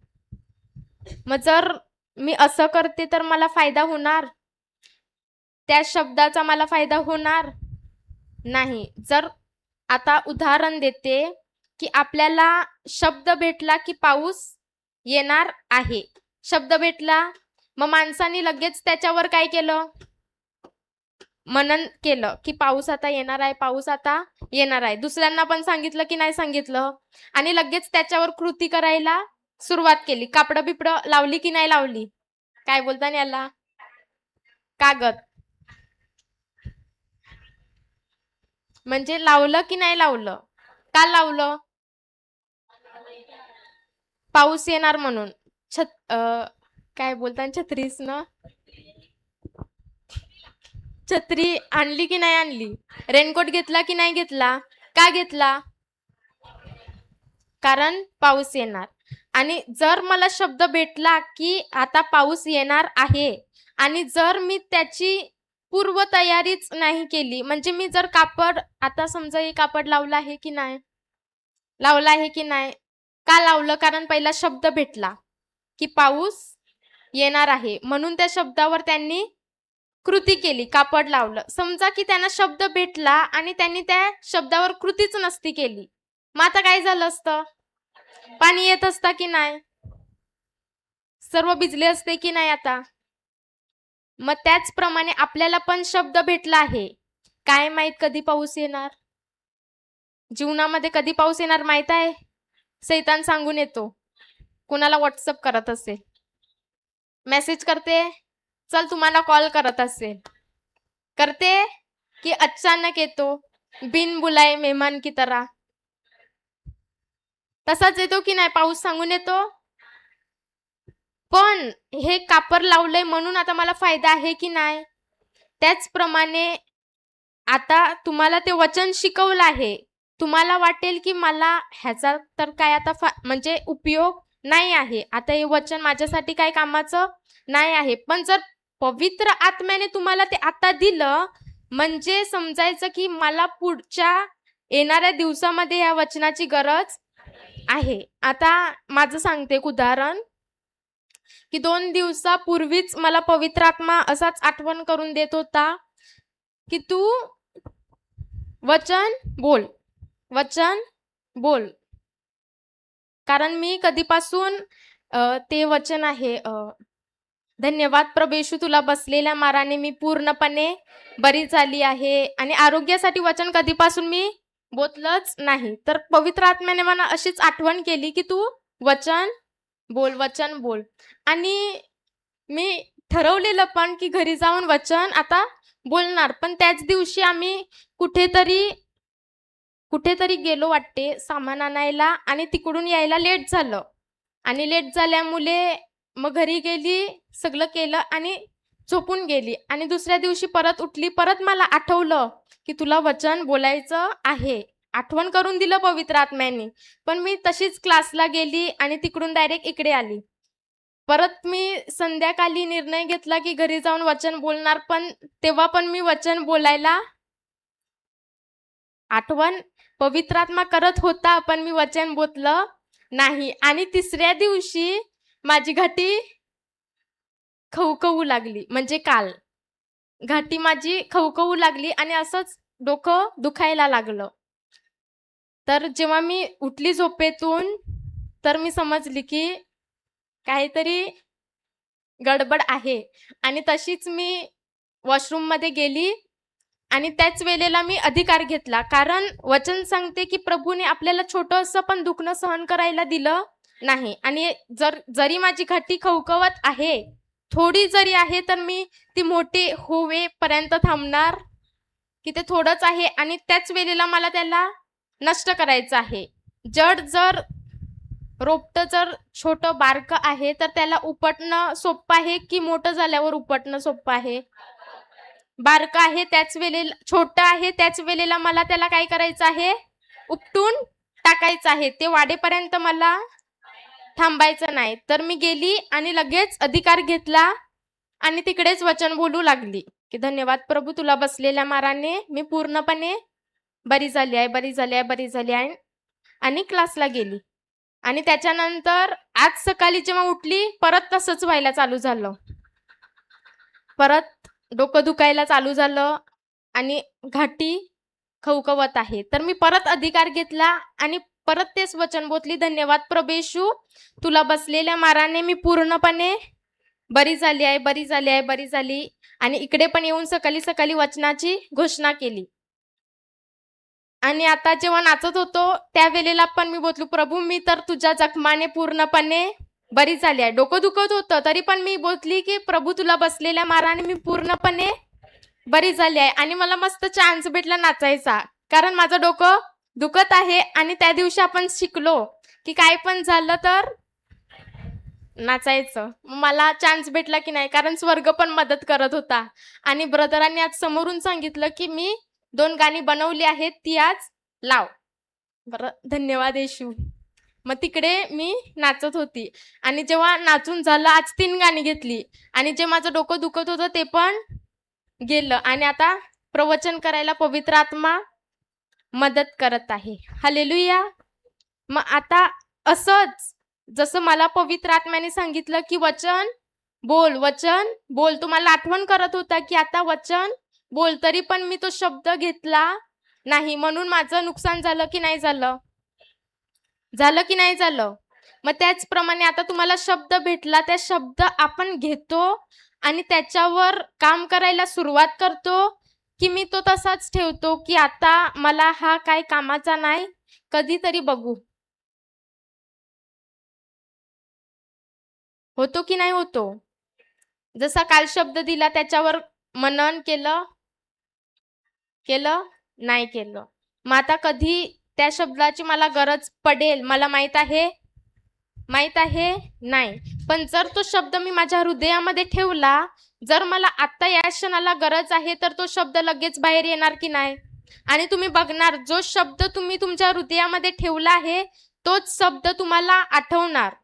मग जर मी असं करते तर मला फायदा होणार? त्या शब्दाचा मला फायदा होणार? नाही. जर आता उदाहरण देते, की आपल्याला शब्द भेटला की पाऊस येणार आहे. शब्द भेटला, मग माणसाने लगेच त्याच्यावर काय केलं? मनन केलं, की पाऊस आता येणार आहे, पाऊस आता येणार आहे. दुसऱ्यांना पण सांगितलं की नाही सांगितलं? आणि लगेच त्याच्यावर कृती करायला सुरुवात केली. कापडं-बिपडं लावली की नाही लावली? काय बोलतात याला? कागद. म्हणजे लावलं की नाही लावलं? का लावलं? पाऊस येणार म्हणून. काय बोलतात छत्रीस ना? छत्री आणली की नाही आणली? रेनकोट घेतला की नाही घेतला? का घेतला? कारण पाऊस येणार. आणि जर मला शब्द भेटला की आता पाऊस येणार आहे आणि जर मी त्याची पूर्वतयारीच नाही केली, म्हणजे मी जर कापड, आता समजा हे कापड लावलं आहे की नाही? लावलं आहे की नाही? का लावलं? कारण पहिला शब्द भेटला की पाऊस येणार आहे. म्हणून त्या शब्दावर त्यांनी कृती केली, कापड लावलं. समजा की त्यांना शब्द भेटला आणि त्यांनी त्या शब्दावर कृतीच नसती केली. मग आता काय झालं असतं? पाणी येत असतं की नाही? सर्व भिजले असते की नाही आता? मग त्याचप्रमाणे आपल्याला पण शब्द भेटला आहे. काय माहित कधी पाऊस येणार? जीवनामध्ये कधी पाऊस येणार माहित आहे? सैतान सांगून येतो. कुणाला व्हॉट्सअप करत असेल, मेसेज करते, चल तुम्हाला कॉल करत असेल, करते की अचानक येतो, बिन बुलाए मेहमान की तरह. तसाच येतो की नाही? पाऊस सांगून येतो. पण हे कापड लावलंय म्हणून आता मला फायदा आहे की नाही? त्याचप्रमाणे आता तुम्हाला ते वचन शिकवलं आहे. तुम्हाला वाटेल की मला ह्याचा तर काय आता म्हणजे उपयोग नाही आहे. आता हे वचन माझ्यासाठी काही कामाचं नाही आहे. पण जर पवित्र आत्म्याने तुम्हाला ते आता दिलं, म्हणजे समजायचं की मला पुढच्या येणाऱ्या दिवसामध्ये या वचनाची गरज आहे. आता माझं सांगते एक उदाहरण, की 2 दिवसापूर्वीच मला पवित्र आत्मा असाच आठवण करून देत होता, की तू वचन बोल, वचन बोल. कारण मी कधीपासून ते वचन आहे, धन्यवाद प्रभू येशू, तुला बसलेल्या माराने मी पूर्णपणे बरी झाली आहे. आणि आरोग्यासाठी वचन कधीपासून मी बोललंच नाही. तर पवित्र आत्म्याने मला अशीच आठवण केली, की तू वचन बोल, वचन बोल. आणि मी ठरवलेलं पण, की घरी जाऊन वचन आता बोलणार. पण त्याच दिवशी आम्ही कुठेतरी गेलो वाटते सामान आणायला, आणि तिकडून यायला लेट झालं. आणि लेट झाल्यामुळे मग घरी गेली, सगळं केलं आणि झोपून गेली. आणि दुसऱ्या दिवशी परत उठली, परत मला आठवलं, की तुला वचन बोलायचं आहे. आठवण करून दिलं पवित्र आत्म्याने. पण मी तशीच क्लासला गेली आणि तिकडून डायरेक्ट इकडे आली. परत मी संध्याकाळी निर्णय घेतला, की घरी जाऊन वचन बोलणार. पण तेव्हा पण मी वचन बोलायला आठवण पवित्र आत्मा करत होता, पण मी वचन बोललं नाही. आणि तिसऱ्या दिवशी माझी घाटी खवखवू लागली. म्हणजे काल घाटी माझी खवखवू लागली आणि असंच डोकं दुखायला लागलं. तर जेव्हा मी उठली झोपेतून, तर मी समजली की काहीतरी गडबड आहे. आणि तशीच मी वॉशरूममध्ये गेली आणि त्याच वेळेला मी अधिकार घेतला. कारण वचन सांगते की प्रभूने आपल्याला छोटंसं पण दुखणं सहन करायला दिलं नाही. आणि जरी माझी घाटी खवखवत आहे, थोडी जरी आहे, तर मी ती मोठी होईपर्यंत थांबणार, की ते थोडंच आहे आणि त्याच वेळेला मला त्याला नष्ट करायचं आहे. जर रोपटं जर छोटं बारकं आहे, तर त्याला उपटणं सोपं आहे की मोठं झाल्यावर उपटणं सोपं आहे? बारकं आहे त्याच वेळेला, छोटं आहे त्याच वेळेला मला त्याला काय करायचं आहे? उपटून टाकायचं आहे. ते वाढेपर्यंत मला थांबायचं नाही. तर मी गेली आणि लगेच अधिकार घेतला आणि तिकडेच वचन बोलू लागली, की धन्यवाद प्रभू, तुला बसलेल्या माराने मी पूर्णपणे बरी झाली आहे, बरी झाली आहे, बरी झाली आहे. आणि क्लासला गेली. आणि त्याच्यानंतर आज सकाळी जेव्हा उठली, परत तसंच व्हायला चालू झालं. परत डोकं दुखायला चालू झालं आणि घाटी खवखवत आहे. तर मी परत अधिकार घेतला आणि परत तेच वचन बोलली, धन्यवाद प्रभू येशू, तुला बसलेल्या माराने मी पूर्णपणे बरी झाली आहे, बरी झाली आहे, बरी झाली. आणि इकडे पण येऊन सकाळी वचनाची घोषणा केली. आणि आता जेव्हा नाचत होतो त्यावेळेला पण मी बोललो, प्रभू मी तर तुझ्या जखमाने पूर्णपणे बरी झाली आहे. डोकं दुखत होतं तरी पण मी बोलली, की प्रभू तुला बसलेल्या माराने मी पूर्णपणे बरी झाली आहे. आणि मला मस्त चान्स भेटला नाचायचा, कारण माझं डोकं दुखत आहे. आणि त्या दिवशी आपण शिकलो, की काय पण झालं तर नाचायचं. मला चान्स भेटला की नाही, कारण स्वर्ग पण मदत करत होता. आणि ब्रदरांनी आज समोरून सांगितलं, की मी 2 गाणी बनवली आहेत, ती आज लाव. बरं, धन्यवाद येशू. मग तिकडे मी नाचत होती. आणि जेव्हा नाचून झालं, आज 3 गाणी घेतली आणि जे माझं डोकं दुखत होतं ते पण गेलं. आणि आता प्रवचन करायला पवित्र आत्मा मदत करत आहे. हालेलुया. मग आता असंच जसं मला पवित्र आत्म्याने सांगितलं, की वचन बोल, वचन बोल. तुम्हाला आठवण करत होता, की आता वचन बोल. तरी पण मी तो शब्द घेतला नाही. म्हणून माझं नुकसान झालं की नाही झालं? झालं की नाही झालं? मग त्याचप्रमाणे आता तुम्हाला शब्द भेटला, त्या शब्द आपण घेतो आणि त्याच्यावर काम करायला सुरुवात करतो, की मी तो तसाच ठेवतो, की आता मला हा काय कामाचा नाही, कधीतरी बघू. होतो की नाही होतो? जसा काल शब्द दिला त्याच्यावर मनन केलं नाही केलं. मग आता कधी त्या शब्दाची मला गरज पडेल मला माहित आहे नाही. पण जर तो शब्द मी माझ्या हृदयामध्ये ठेवला, जर मला आता या क्षणाला गरज आहे, तर तो शब्द लगेच बाहेर येणार की नाही? आणि तुम्ही बघणार जो शब्द तुम्ही तुमच्या हृदयामध्ये ठेवला आहे तोच शब्द तुम्हाला आठवणार.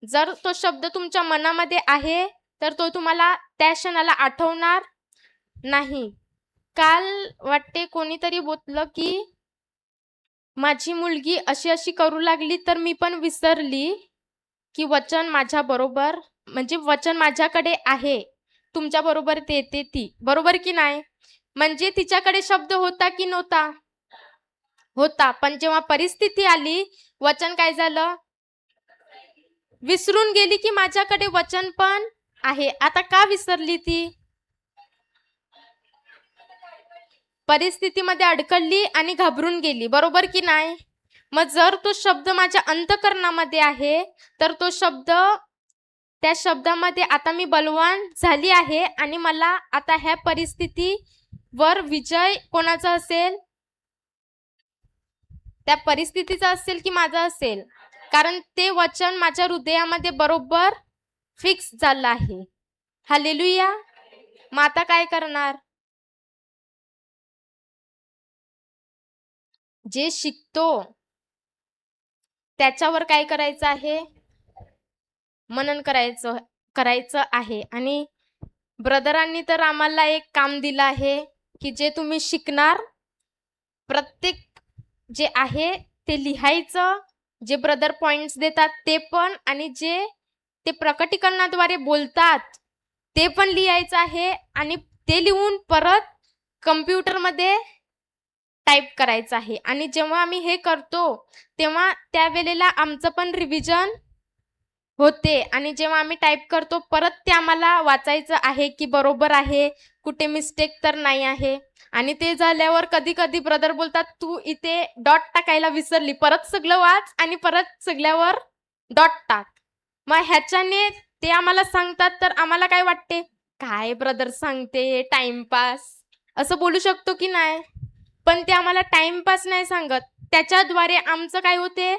जर तो शब्द तुमच्या मनामध्ये आहे तर तो तुम्हाला त्या क्षणाला आठवणार नाही. काल वाटते कोणीतरी बोललं की माझी मुलगी अशी अशी करू लागली तर मी पण विसरली की वचन माझ्या बरोबर, म्हणजे वचन माझ्याकडे आहे, तुमच्या बरोबर देते ती, बरोबर की नाही? म्हणजे तिच्याकडे शब्द होता की नव्हता? होता. पण जेव्हा परिस्थिती आली, वचन काय झालं? विसरून गेली की माझ्याकडे वचन पण आहे. आता का विसरली ती? परिस्थितीमध्ये अडकली आणि घाबरून गेली, बरोबर की नाही? मग जर तो शब्द माझ्या अंतःकरणामध्ये आहे तर तो शब्द, त्या शब्दामध्ये आता मी बलवान झाली आहे आणि मला आता ह्या परिस्थितीवर विजय कोणाचा असेल? त्या परिस्थितीचा असेल की माझा असेल? कारण ते वचन माझ्या हृदयामध्ये बरोबर फिक्स झालं आहे. हालेलुया. मग आता काय करणार? जे शिकतो त्याच्यावर काय करायचं आहे? मनन करायचं आहे. आणि ब्रदरांनी तर आम्हाला एक काम दिलं आहे की जे तुम्ही शिकणार प्रत्येक जे आहे ते लिहायचं, जे ब्रदर पॉइंट्स देतात ते पण, आणि जे ते प्रकटीकरणाद्वारे बोलतात ते पण लिहायचं आहे. आणि ते लिहून परत कम्प्युटरमध्ये टाईप करायचं आहे. आणि जेव्हा आम्ही हे करतो तेव्हा त्यावेळेला आमचं पण रिव्हिजन होते. आणि जेव्हा आम्ही टाईप करतो परत ते आम्हाला वाचायचं आहे की बरोबर आहे, कुठे मिस्टेक तर नाही आहे. आणि ते झाल्यावर कधी कधी ब्रदर बोलतात तू इथे डॉट टाकायला विसरली, परत सगळं वाच आणि परत सगळ्यावर डॉट टाक. मग ह्याच्याने ते आम्हाला सांगतात तर आम्हाला काय वाटते, काय ब्रदर सांगते, टाइमपास असं बोलू शकतो की नाही? पण ते आम्हाला टाइमपास नाही सांगत, त्याच्याद्वारे आमचं काय होते?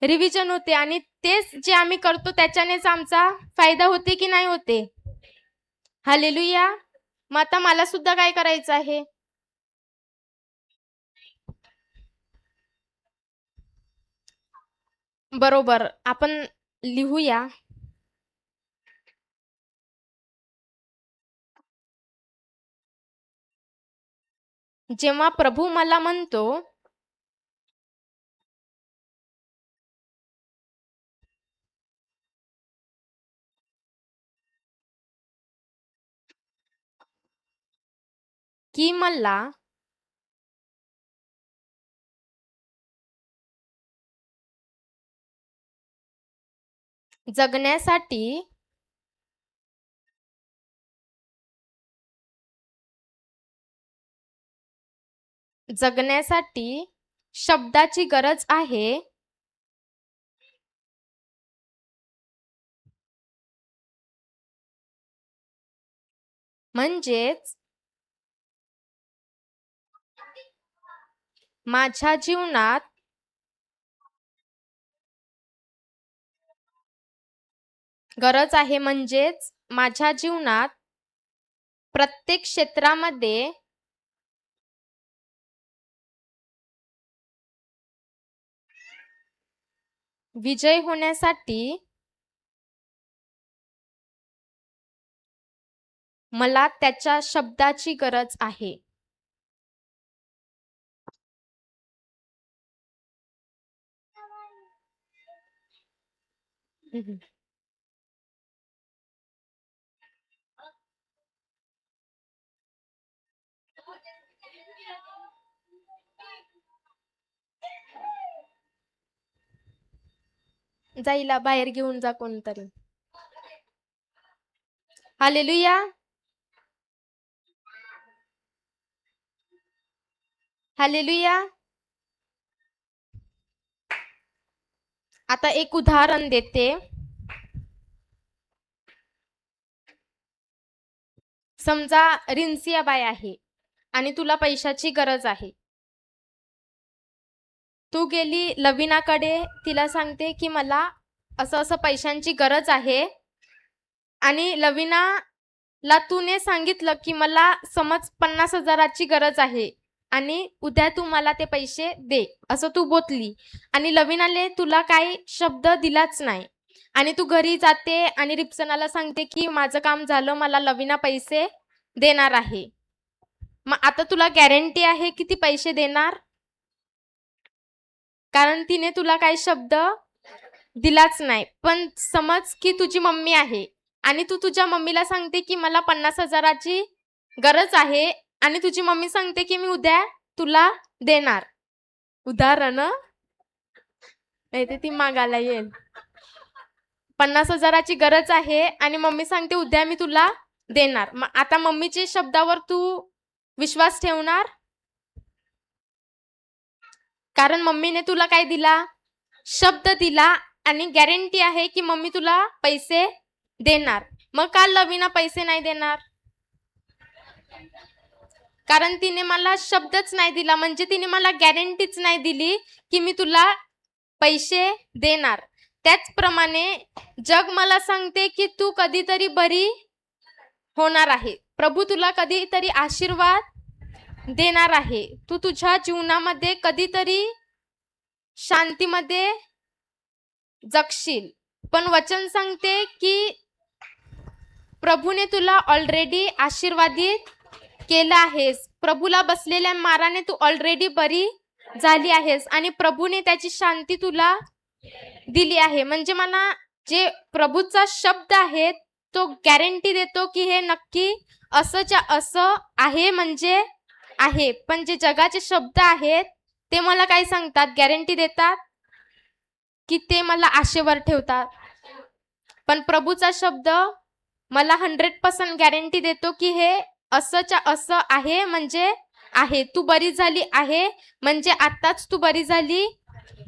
रिव्हिजन होते. आणि तेच जे आम्ही करतो त्याच्यानेच आमचा फायदा होते की नाही होते? हालेलुया. मग आता मला सुद्धा काय करायचं आहे? बरोबर, आपण लिहूया. जेव्हा प्रभू मला म्हणतो की मला जगण्यासाठी शब्दाची गरज आहे, म्हणजेच माझ्या जीवनात गरज आहे, म्हणजेच माझ्या जीवनात प्रत्येक क्षेत्रामध्ये विजय होण्यासाठी मला त्याच्या शब्दाची गरज आहे. जाईला बाहेर घेऊन जा कोणतरी. हालेलुया. हालेलुया. आता एक उदाहरण देते. समजा रिन्सियाबाई आहे आणि तुला पैशाची गरज आहे. तू गेली लविनाकडे, तिला सांगते की मला असं असं पैशांची गरज आहे. आणि लविनाला तूने सांगितलं की मला समज 50,000ची गरज आहे, आणि उद्या तू मला ते पैसे दे असं तू बोलली आणि लवीनाने तुला काही शब्द दिलाच नाही आणि तू घरी जाते आणि रिप्सनाला सांगते की माझं काम झालं, मला लवीना पैसे देणार आहे. मग आता तुला गॅरंटी आहे की ती पैसे देणार? कारण तिने तुला काही शब्द दिलाच नाही. पण समज की तुझी मम्मी आहे आणि तू तुझ्या मम्मीला सांगते की मला 50,000ची गरज आहे आणि तुझी मम्मी सांगते की मी उद्या तुला देणार. उदाहरण नाही तर ती मागायला येईल. 50,000ची गरज आहे आणि मम्मी सांगते उद्या मी तुला देणार. मग आता मम्मीच्या शब्दावर तू विश्वास ठेवणार? कारण मम्मीने तुला काय दिला? शब्द दिला आणि गॅरंटी आहे की मम्मी तुला पैसे देणार. मग का लवीना पैसे नाही देणार? कारण तिने मला शब्दच नाही दिला, म्हणजे तिने मला गॅरंटीच नाही दिली की मी तुला पैसे देणार. त्याचप्रमाणे जग मला सांगते की तू कधीतरी बरी होणार आहे. प्रभू तुला कधीतरी आशीर्वाद देणार आहे. तू तुझ्या जीवनामध्ये कधीतरी शांतीमध्ये जगशील. पण वचन सांगते की प्रभूने तुला ऑलरेडी आशीर्वादित केलं आहेस. प्रभूला बसलेल्या माराने तू ऑलरेडी बरी झाली आहेस आणि प्रभूने त्याची शांती तुला दिली आहे. म्हणजे मला जे प्रभूचा शब्द आहे तो गॅरंटी देतो की हे नक्की असंच्या असं आहे म्हणजे आहे. पण जे जगाचे शब्द आहेत ते मला काय सांगतात? गॅरंटी देतात की ते मला आशेवर ठेवतात. पण प्रभूचा शब्द मला 100% गॅरंटी देतो की हे असंच्या असं आहे म्हणजे आहे. तू बरी झाली आहे म्हणजे आताच तू बरी झाली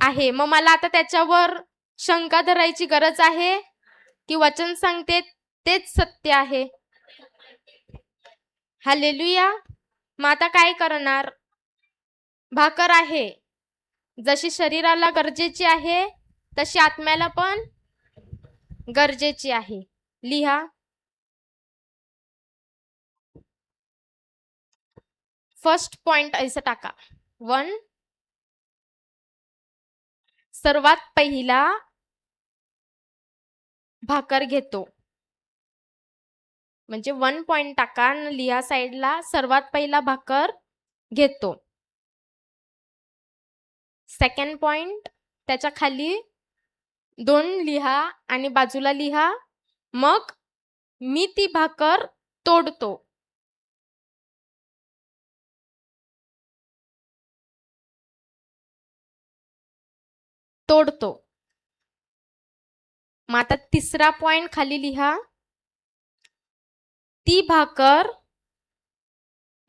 आहे. मग मला आता त्याच्यावर शंका धरायची गरज आहे की वचन सांगते तेच सत्य आहे? हालेलुया. मग आता काय करणार? भाकर आहे, जशी शरीराला गरजेची आहे तशी आत्म्याला पण गरजेची आहे. लिहा. फर्स्ट पॉइंट ऐसा टाका. 1. सर्वात पहिला भाकर घेतो. म्हणजे 1 पॉइंट टाका आणि लिहा साईडला, सर्वात पहिला भाकर घेतो. सेकंड पॉइंट त्याच्या खाली 2 लिहा आणि बाजूला लिहा, मग मी ती भाकर तोडतो. तोडतो. मग आता तिसरा पॉइंट खाली लिहा, ती भाकर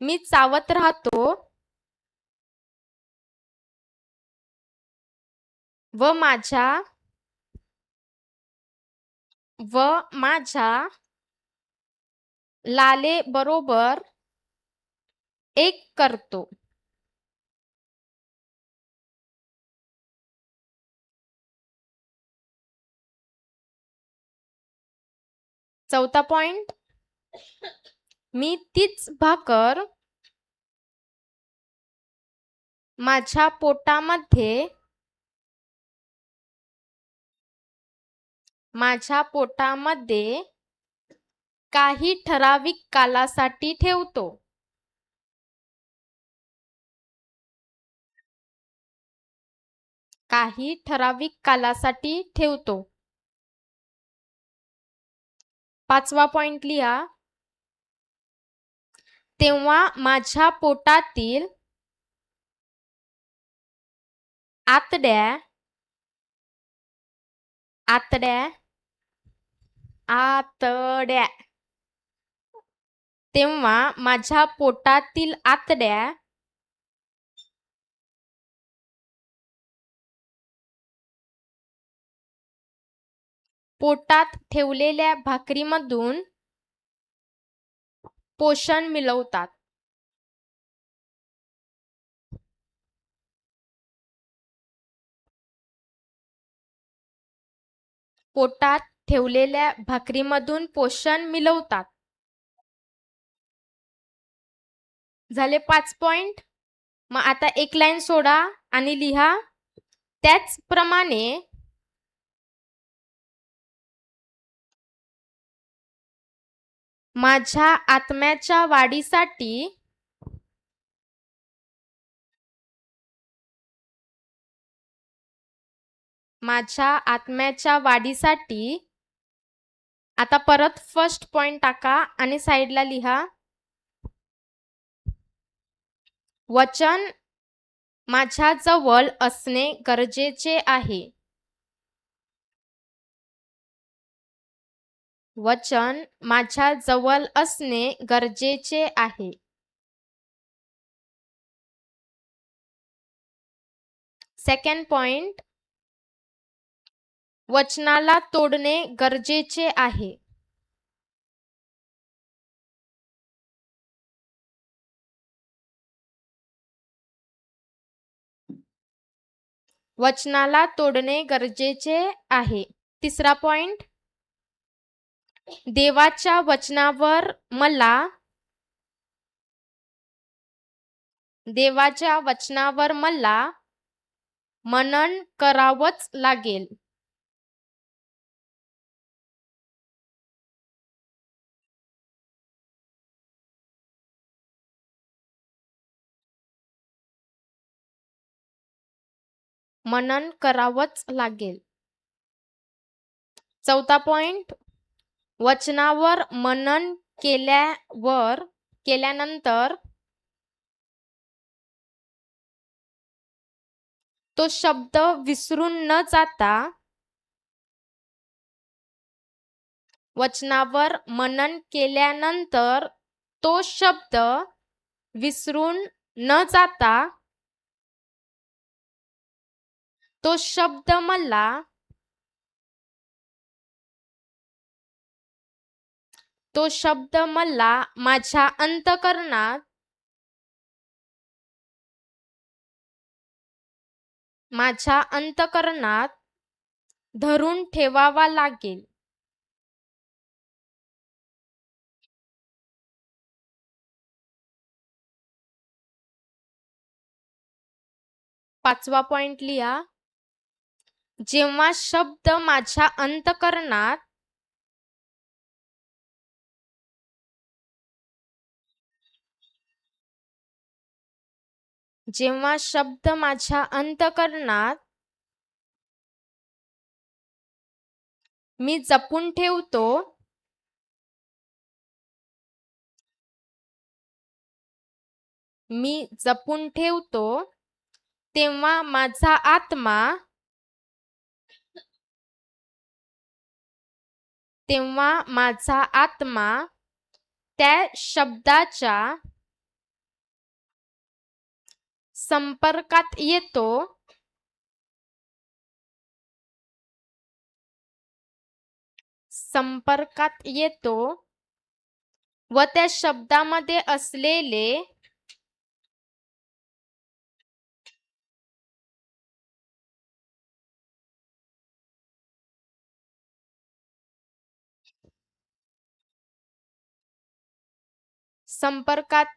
मी चावत राहतो व माझ्या लाले बरोबर एक करतो. चौथा पॉइंट, मी तीच भाकर माझ्या पोटामध्ये काही ठराविक कालासाठी ठेवतो. काही ठराविक कालासाठी ठेवतो. पाचवा पॉइंट लिहा, तेव्हा माझ्या पोटातील आतड्या तेव्हा माझ्या पोटातील आतड्या पोटात ठेवलेल्या भाकरीमधून पोषण मिळवतात. पोटात ठेवलेल्या भाकरीमधून पोषण मिळवतात. झाले 5 पॉइंट. मग आता एक लाईन सोडा आणि लिहा. त्याचप्रमाणे माझ्या आत्म्याच्या वाढीसाठी आता परत फर्स्ट पॉइंट टाका आणि साईडला लिहा. वचन माझ्या जवळ असणे गरजेचे आहे. वचन माझ्या जवळ असणे गरजेचे आहे. सेकंड पॉइंट, वचनाला तोडणे गरजेचे आहे. वचनाला तोडणे गरजेचे आहे. तिसरा पॉइंट, देवाच्या वचनावर मला मनन करावंच लागेल. मनन करावंच लागेल. चौथा पॉइंट, वचनावर मनन केल्यानंतर तो शब्द विसरून न जाता वचनावर मनन केल्यानंतर तो शब्द विसरून न जाता तो शब्द मला माझ्या अंतःकरणात धरून ठेवावा लागेल. पाचवा पॉइंट लिहा. जेव्हा शब्द माझ्या अंतःकरणात मी जपून ठेवतो तेव्हा माझा आत्मा त्या शब्दाच्या संपर्कात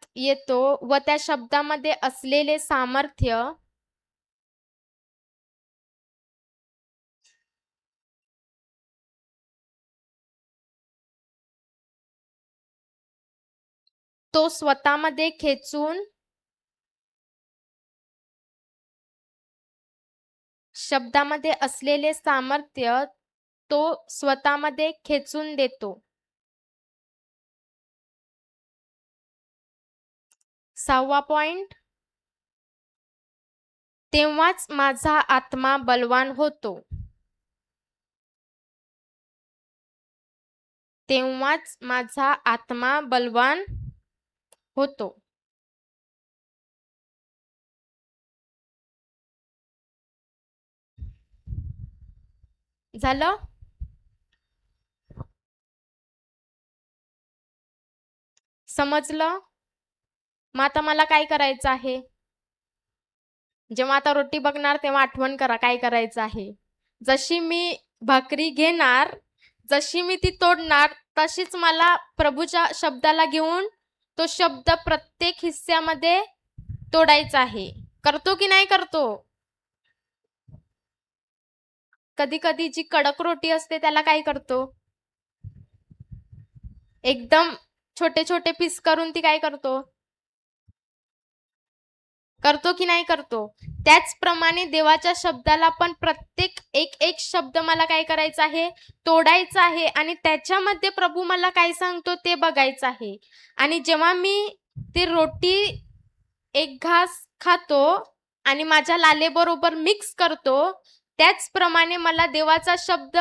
येतो व त्या शब्दामध्ये असलेले सामर्थ्य तो स्वतःमध्ये खेचून शब्दामध्ये असलेले सामर्थ्य तो स्वतःमध्ये खेचून देतो. सहावा पॉइंट, तेव्हाच माझा आत्मा बलवान होतो. झालं? समजलं? मग आता मला काय करायचं आहे? जेव्हा आता रोटी बघणार तेव्हा आठवण करा काय करायचं आहे. जशी मी भाकरी घेणार, जशी मी ती तोडणार, तशीच मला प्रभूच्या शब्दाला घेऊन तो शब्द प्रत्येक हिस्स्यामध्ये तोडायचा आहे. करतो की नाही करतो? कधी कधी जी कडक रोटी असते त्याला काय करतो? एकदम छोटे छोटे पीस करून ती काय करतो? करतो की नाही करतो? त्याचप्रमाणे देवाच्या शब्दाला पण प्रत्येक एक एक शब्द मला काय करायचा आहे? तोडायचा आहे आणि त्याच्यामध्ये प्रभू मला काय सांगतो ते बघायचं आहे. आणि जेव्हा मी ती रोटी एक घास खातो आणि माझ्या लालेबरोबर मिक्स करतो, त्याचप्रमाणे मला देवाचा शब्द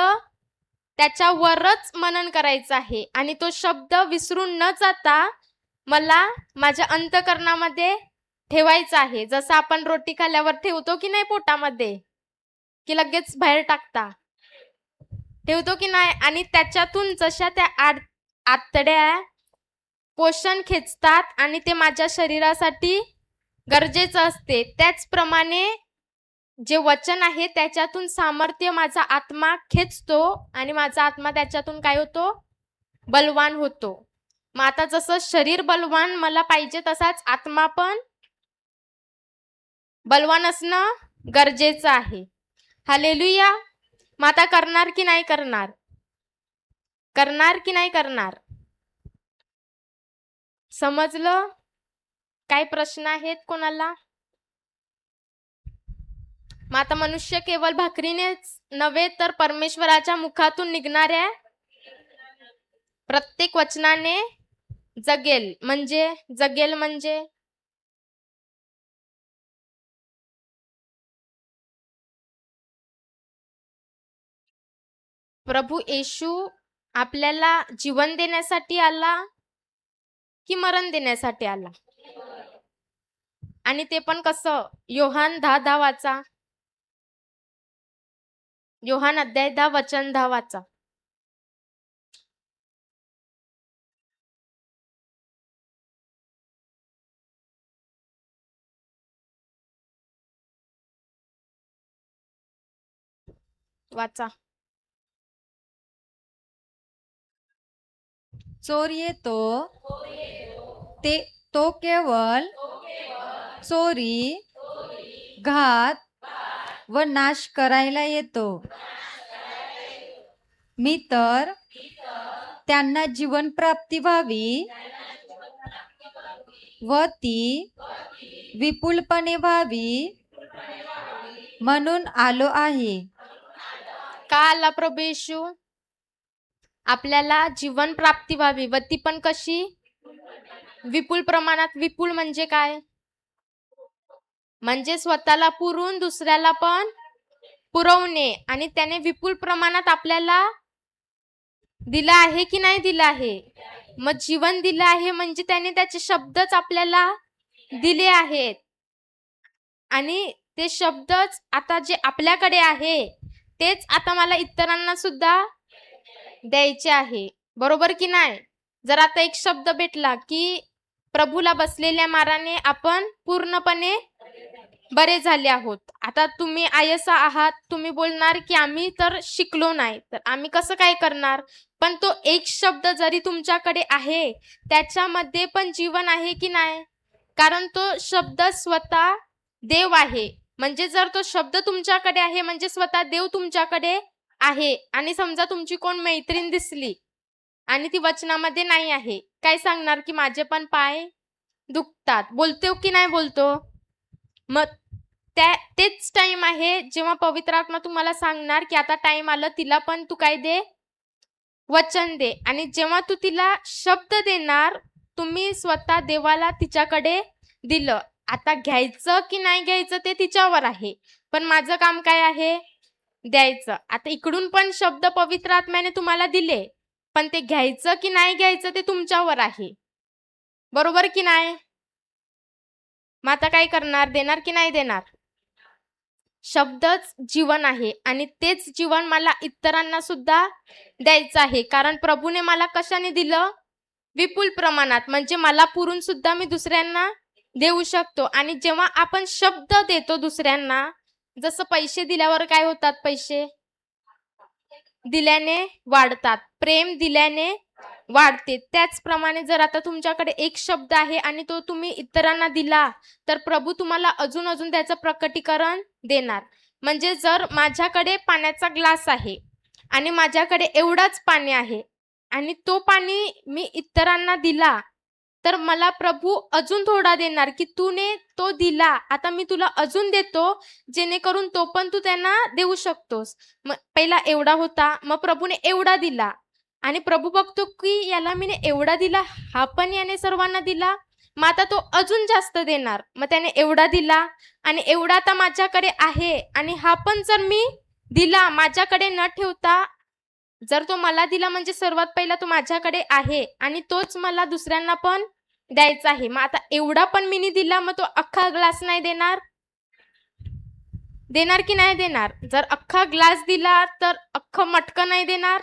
त्याच्यावरच मनन करायचं आहे आणि तो शब्द विसरून न जाता मला माझ्या अंतःकरणामध्ये ठेवायचा आहे. जसं आपण रोटी खाल्ल्यावर ठेवतो की नाही पोटामध्ये, की लगेच बाहेर टाकता? ठेवतो की नाही? आणि त्याच्यातून जशा त्या आतड्या पोषण खेचतात आणि ते माझ्या शरीरासाठी गरजेचं असते, त्याचप्रमाणे जे वचन आहे त्याच्यातून सामर्थ्य माझा आत्मा खेचतो आणि माझा आत्मा त्याच्यातून काय होतो? बलवान होतो. मग आता जसं शरीर बलवान मला पाहिजे तसाच आत्मा पण बलवान असणं गरजेचं आहे. हालेलुया. मग आता करणार की नाही करणार? करणार की नाही करणार? समजलं? काय प्रश्न आहेत कोणाला? मग आता मनुष्य केवळ भाकरीनेच नव्हे तर परमेश्वराच्या मुखातून निघणाऱ्या प्रत्येक वचनाने जगेल. जगेल म्हणजे प्रभू येशू आपल्याला जीवन देण्यासाठी आला की मरण देण्यासाठी आला? आणि ते पण कसं? योहान 10:10 वाचा. योहान अध्याय 10 वचन 10 वाचा. वाचा. चोर येतो तो केवळ चोरी, घात व नाश करायला येतो. मी तर त्यांना जीवन प्राप्ती व्हावी व ती विपुलपणे व्हावी म्हणून आलो आहे. का आला प्रभू येशू? आपल्याला जीवन प्राप्ती व्हावी व ती पण कशी? विपुल प्रमाणात. विपुल म्हणजे काय? म्हणजे स्वतःला पुरून दुसऱ्याला पण पुरवणे. आणि त्याने विपुल प्रमाणात आपल्याला दिलं आहे की नाही दिलं आहे? मग जीवन दिलं आहे म्हणजे त्याने त्याचे शब्दच आपल्याला दिले आहेत. आणि ते शब्दच आता जे आपल्याकडे आहे तेच आता मला इतरांना सुद्धा द्यायचे आहे. बरोबर की नाही? जर आता एक शब्द भेटला की प्रभूला बसलेल्या माराने आपण पूर्णपणे बरे झाले आहोत. आता तुम्ही आयसा आहात, तुम्ही बोलणार की आम्ही तर शिकलो नाही, तर आम्ही कसं काय करणार? पण तो एक शब्द जरी तुमच्याकडे आहे त्याच्यामध्ये पण जीवन आहे की नाही? कारण तो शब्द स्वतः देव आहे. म्हणजे जर तो शब्द तुमच्याकडे आहे म्हणजे स्वतः देव तुमच्याकडे आहे. आणि समजा तुमची कोण मैत्रीण दिसली आणि ती वचनामध्ये नाही आहे, काय सांगणार? की माझे पण पाय दुखतात. बोलतो की नाही बोलतो? मग तेच टाइम आहे जेव्हा पवित्र आत्मा तुम्हाला सांगणार की आता टाइम आलं, तिला पण तू काय दे? वचन दे. आणि जेव्हा तू तिला शब्द देणार, तुम्ही स्वतः देवाला तिच्याकडे दिलं. आता घ्यायचं की नाही घ्यायचं ते तिच्यावर आहे, पण माझं काम काय आहे? द्यायचं. आता इकडून पण शब्द पवित्र आत्म्याने तुम्हाला दिले, पण ते घ्यायचं की नाही घ्यायचं ते तुमच्यावर आहे. बरोबर की नाही? मग आता काय करणार? देणार की नाही देणार? शब्दच जीवन आहे आणि तेच जीवन मला इतरांना सुद्धा द्यायचं आहे. कारण प्रभूने मला कशाने दिलं? विपुल प्रमाणात. म्हणजे मला पुरून सुद्धा मी दुसऱ्यांना देऊ शकतो. आणि जेव्हा आपण शब्द देतो दुसऱ्यांना, जसं पैसे दिल्यावर काय होतात? पैसे दिल्याने वाढतात, प्रेम दिल्याने वाढते. त्याचप्रमाणे जर आता तुमच्याकडे एक शब्द आहे आणि तो तुम्ही इतरांना दिला, तर प्रभू तुम्हाला अजून अजून त्याचं प्रकटीकरण देणार. म्हणजे जर माझ्याकडे पाण्याचा ग्लास आहे आणि माझ्याकडे एवढाच पाणी आहे आणि तो पाणी मी इतरांना दिला, तर मला प्रभू अजून थोडा देणार, की तूने तो दिला, आता मी तुला अजून देतो, जेणेकरून तो पण तू त्यांना देऊ शकतोस. मग पहिला एवढा होता, मग प्रभूने एवढा दिला आणि प्रभू बघतो, की याला मीने एवढा दिला, हा पण याने सर्वांना दिला, मग आता तो अजून जास्त देणार. मग त्याने एवढा दिला आणि एवढा आता माझ्याकडे आहे आणि हा पण जर मी दिला माझ्याकडे न ठेवता, जर तो मला दिला म्हणजे सर्वात पहिला तो माझ्याकडे आहे आणि तोच मला दुसऱ्यांना पण द्यायचा आहे. मग आता एवढा पण मीनी दिला, मग तो अख्खा ग्लास नाही देणार? देणार की नाही देणार? जर अख्खा ग्लास दिला तर अख्खं मटकं नाही देणार?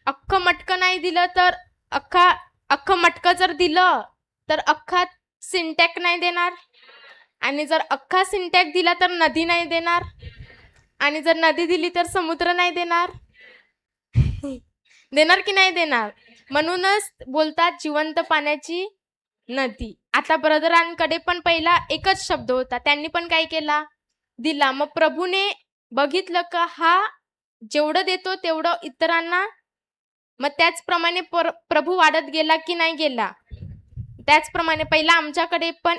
अख्खं मटकं नाही दिलं तर अख्खं मटकं जर दिलं तर अख्खा सिंटॅक नाही देणार? आणि जर अख्खा सिंटॅक दिला तर नदी नाही देणार? आणि जर नदी दिली तर समुद्र नाही देणार? देणार की नाही देणार? म्हणूनच बोलतात जिवंत पाण्याची नदी. आता ब्रदरांकडे पण पहिला एकच शब्द होता, त्यांनी पण काय केला? दिला. मग प्रभूने बघितलं का हा जेवढं देतो तेवढं इतरांना, मग त्याचप्रमाणे प्रभू वाढत गेला की नाही गेला? त्याचप्रमाणे पहिला आमच्याकडे पण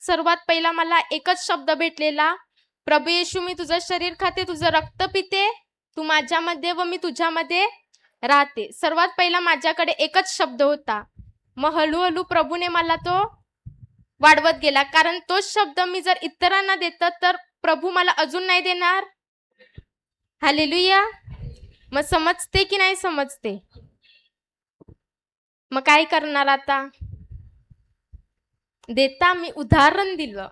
सर्वात पहिला मला एकच शब्द भेटलेला, प्रभू येशू मी तुझं शरीर खाते, तुझं रक्त पिते, तू माझ्यामध्ये व मी तुझ्यामध्ये राहते. सर्वात पहिला माझ्याकडे एकच शब्द होता. मग हळूहळू प्रभूने मला तो वाढवत गेला, कारण तोच शब्द मी जर इतरांना देतं तर प्रभू मला अजून नाही देणार? हालेलुया. मग समजते की नाही समजते? मग काय करणार आता? देता मी उदाहरण दिलं.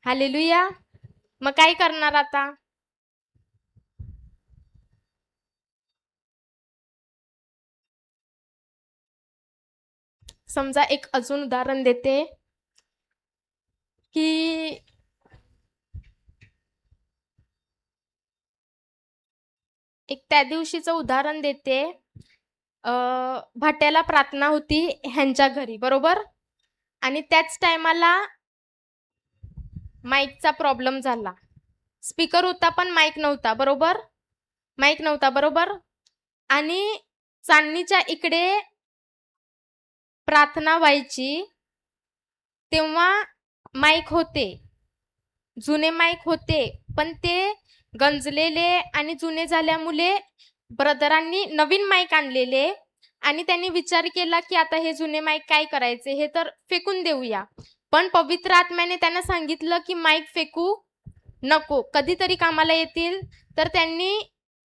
हालेलुया. मग काय करणार आता? समजा एक अजून उदाहरण देते, की एक त्या दिवशीचं उदाहरण देते. भाट्याला प्रार्थना होती ह्यांच्या घरी, बरोबर? आणि त्याच टायमाला माईकचा प्रॉब्लेम झाला. स्पीकर होता पण माईक नव्हता, बरोबर? माईक नव्हता, बरोबर? आणि चांदणीच्या इकडे प्रार्थना व्हायची, तेव्हा माईक होते, जुने माईक होते, पण ते गंजलेले आणि जुने झाल्यामुळे ब्रदरांनी नवीन माईक आणलेले आणि त्यांनी विचार केला की आता हे जुने माईक काय करायचे, हे तर फेकून देऊया. पण पवित्र आत्म्याने त्यांना सांगितलं की माईक फेकू नको, कधीतरी कामाला येतील. तर त्यांनी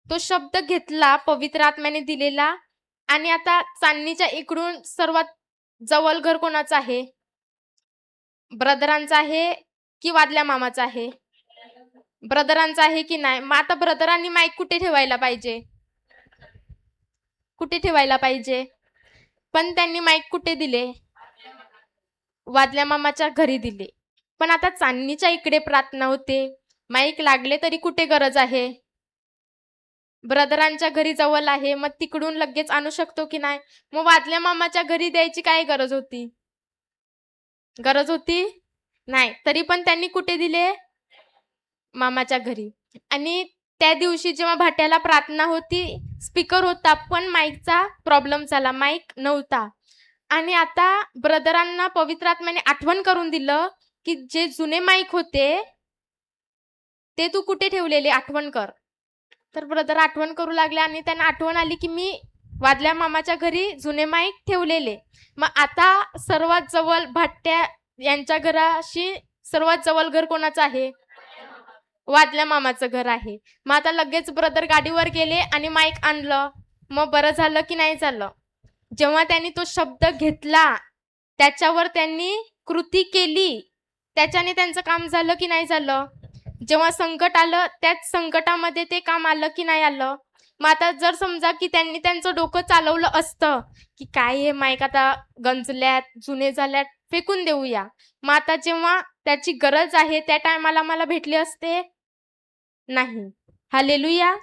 तो शब्द घेतला पवित्र आत्म्याने दिलेला आणि आता चांदणीच्या इकडून सर्वात जवळ घर कोणाचं आहे? ब्रदरांचं आहे की वादल्या मामाचं आहे? ब्रदरांचं आहे की नाही? मग आता ब्रदरांनी माईक कुठे ठेवायला पाहिजे? कुठे ठेवायला पाहिजे? पण त्यांनी माईक कुठे दिले? वादल्या मामाच्या घरी दिले. पण आता चांदणीच्या इकडे प्रार्थना होते, माईक लागले तरी कुठे गरज आहे? ब्रदरांच्या घरी जवळ आहे, मग तिकडून लगेच आणू शकतो की नाही? मग वादल्या मामाच्या घरी द्यायची काय गरज होती? गरज होती नाही. तरी पण त्यांनी कुठे दिले? मामाच्या घरी. आणि त्या दिवशी जेव्हा भाट्याला प्रार्थना होती, स्पीकर होता पण माईकचा प्रॉब्लेम झाला, माईक नव्हता. आणि आता ब्रदरांना पवित्र आत्म्याने आठवण करून दिलं की जे जुने माईक होते ते तू कुठे ठेवलेले, आठवण कर. तर ब्रदर आठवण करू लागले आणि त्यांना आठवण आली की मी वादल्या मामाच्या घरी जुने माईक ठेवलेले. मग आता सर्वात जवळ भाट्या यांच्या घराशी सर्वात जवळ घर कोणाचं आहे? वादल्या मामाचं घर आहे. मग आता लगेच ब्रदर गाडीवर गेले आणि माईक आणलं. मग बरं झालं की नाही झालं? जेव्हा त्यांनी तो शब्द घेतला, त्याच्यावर त्यांनी कृती केली, त्याच्याने त्यांचं काम झालं की नाही झालं? जेव्हा संकट आलं त्याच संकटामध्ये ते काम आलं की नाही आलं? मग आता जर समजा की त्यांनी त्यांचं डोकं चालवलं असतं की काय हे माईक आता गंजल्यात, जुने झाल्यात, फेकून देऊया. मग आता जेव्हा त्याची गरज आहे त्या टायमाला मला भेटले असते? नाही. हालेलुया.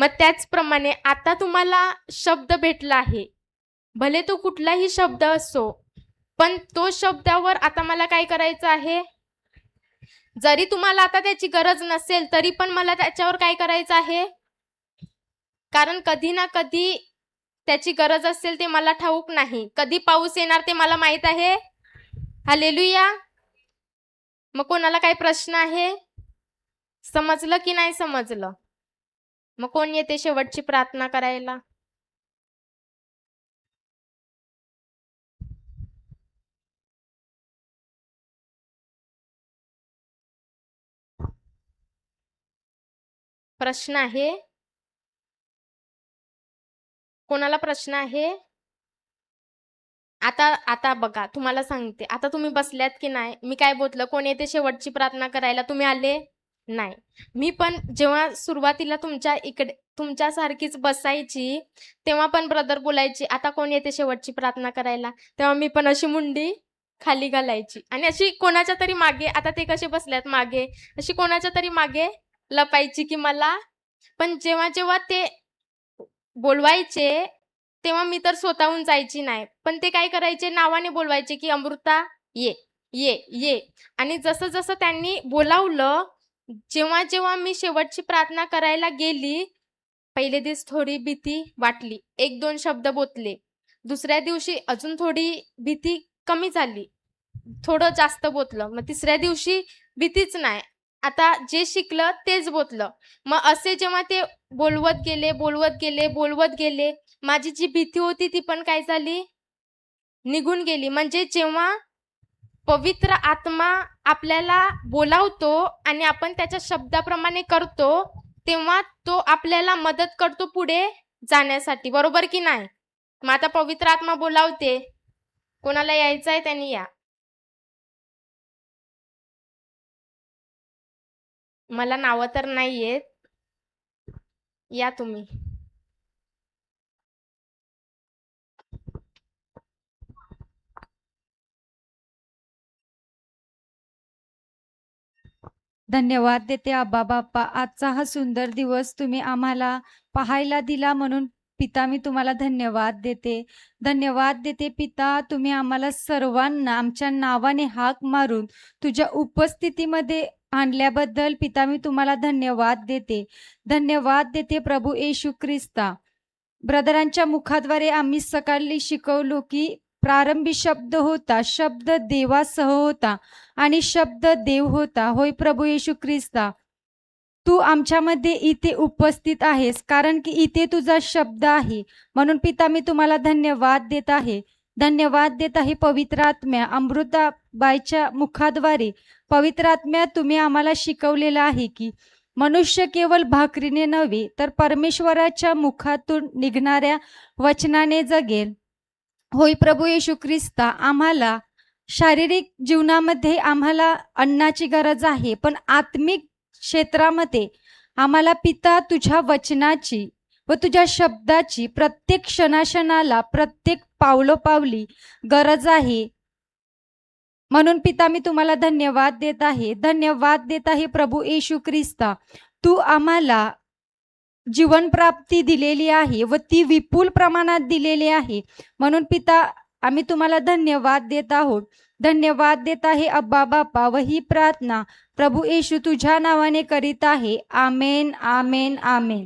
मग त्याचप्रमाणे आता तुम्हाला शब्द भेटला आहे, भले तो कुठलाही शब्द असो, पण तो शब्दावर आता मला काय करायचं आहे? जरी तुम्हाला आता त्याची गरज नसेल तरी पण मला त्याच्यावर काय करायचं आहे? कारण कधी ना कधी त्याची गरज असेल ते मला ठाऊक नाही. कधी पाऊस येणार ते मला माहित आहे. हालेलुया. मग कोणाला काही प्रश्न आहे? समजलं की नाही समजलं? मग कोण येते शेवटची प्रार्थना करायला? प्रश्न आहे? कोणाला प्रश्न आहे? आता बघा, तुम्हाला सांगते. आता तुम्ही बसल्यात की नाही? मी काय बोललं, कोण येते शेवटची प्रार्थना करायला? तुम्ही आले नाही. मी पण जेव्हा सुरुवातीला तुमच्या इकडे तुमच्यासारखीच बसायची, तेव्हा पण ब्रदर बोलायचे, आता कोण येते शेवटची प्रार्थना करायला? तेव्हा मी पण अशी मुंडी खाली घालायची आणि अशी कोणाच्या तरी मागे, आता ते कसे बसल्यात मागे, अशी कोणाच्या तरी मागे लपायची की मला. पण जेव्हा जेव्हा ते बोलवायचे तेव्हा मी तर स्वतःहून जायची नाही, पण ते काय करायचे, नावाने बोलवायचे की अमृता ये ये ये. आणि जसं जसं त्यांनी बोलावलं, जेव्हा जेव्हा मी शेवटची प्रार्थना करायला गेली, पहिले दिवस थोडी भीती वाटली, 1-2 शब्द बोलले. दुसऱ्या दिवशी अजून थोडी भीती कमी झाली, थोडं जास्त बोललं. मग तिसऱ्या दिवशी भीतीच नाही, आता जे शिकलं तेच बोललं. मग असे जेव्हा ते बोलवत गेले, माझी जी भीती होती ती पण काय झाली? निघून गेली. म्हणजे जेव्हा पवित्र आत्मा आपल्याला बोलावतो आणि आपण त्याच्या शब्दाप्रमाणे करतो, तेव्हा तो आपल्याला मदत करतो पुढे जाण्यासाठी, बरोबर की नाही? मग आता पवित्र आत्मा बोलावते, कोणाला यायचं आहे त्यांनी या. मला नावं तर नाही येत, या तुम्ही. धन्यवाद देते आबा बाप्पा, आजचा हा सुंदर दिवस तुम्ही आम्हाला पाहायला दिला म्हणून पिता मी तुम्हाला धन्यवाद देते पिता. तुम्ही आम्हाला सर्वांना आमच्या नावाने हाक मारून तुझ्या उपस्थितीमध्ये आणल्याबद्दल पिता मी तुम्हाला धन्यवाद देते प्रभू येशू ख्रिस्ता. ब्रदरांच्या मुखाद्वारे आम्ही सकाळी शिकवलो की प्रारंभी शब्द होता, शब्द देवासह होता आणि शब्द देव होता. होय प्रभू येशू ख्रिस्ता, तू आमच्यामध्ये इथे उपस्थित आहेस, कारण की इथे तुझा शब्द आहे. म्हणून पिता मी तुम्हाला धन्यवाद देत आहे पवित्र आत्म्या. अमृताबाईच्या मुखाद्वारे पवित्र आत्म्या तुम्ही आम्हाला शिकवलेलं आहे की मनुष्य केवळ भाकरीने नव्हे तर परमेश्वराच्या मुखातून निघणाऱ्या वचनाने जगेल. होय प्रभू येशू ख्रिस्ता, आम्हाला शारीरिक जीवनामध्ये आम्हाला अन्नाची गरज आहे, पण आत्मिक क्षेत्रामध्ये आम्हाला पिता तुझ्या वचनाची व तुझ्या शब्दाची प्रत्येक क्षणाक्षणाला, प्रत्येक पावलोपावली गरज आहे. म्हणून पिता मी तुम्हाला धन्यवाद देत आहे प्रभू येशू ख्रिस्ता. तू आम्हाला जीवन प्राप्ती दिलेली आहे व ती विपुल प्रमाणात दिलेली आहे. म्हणून पिता आम्ही तुम्हाला धन्यवाद देत आहे अब्बा बाप्पा. व ही प्रार्थना प्रभू येशू तुझ्या नावाने करीत आहे. आमेन आमेन आमेन.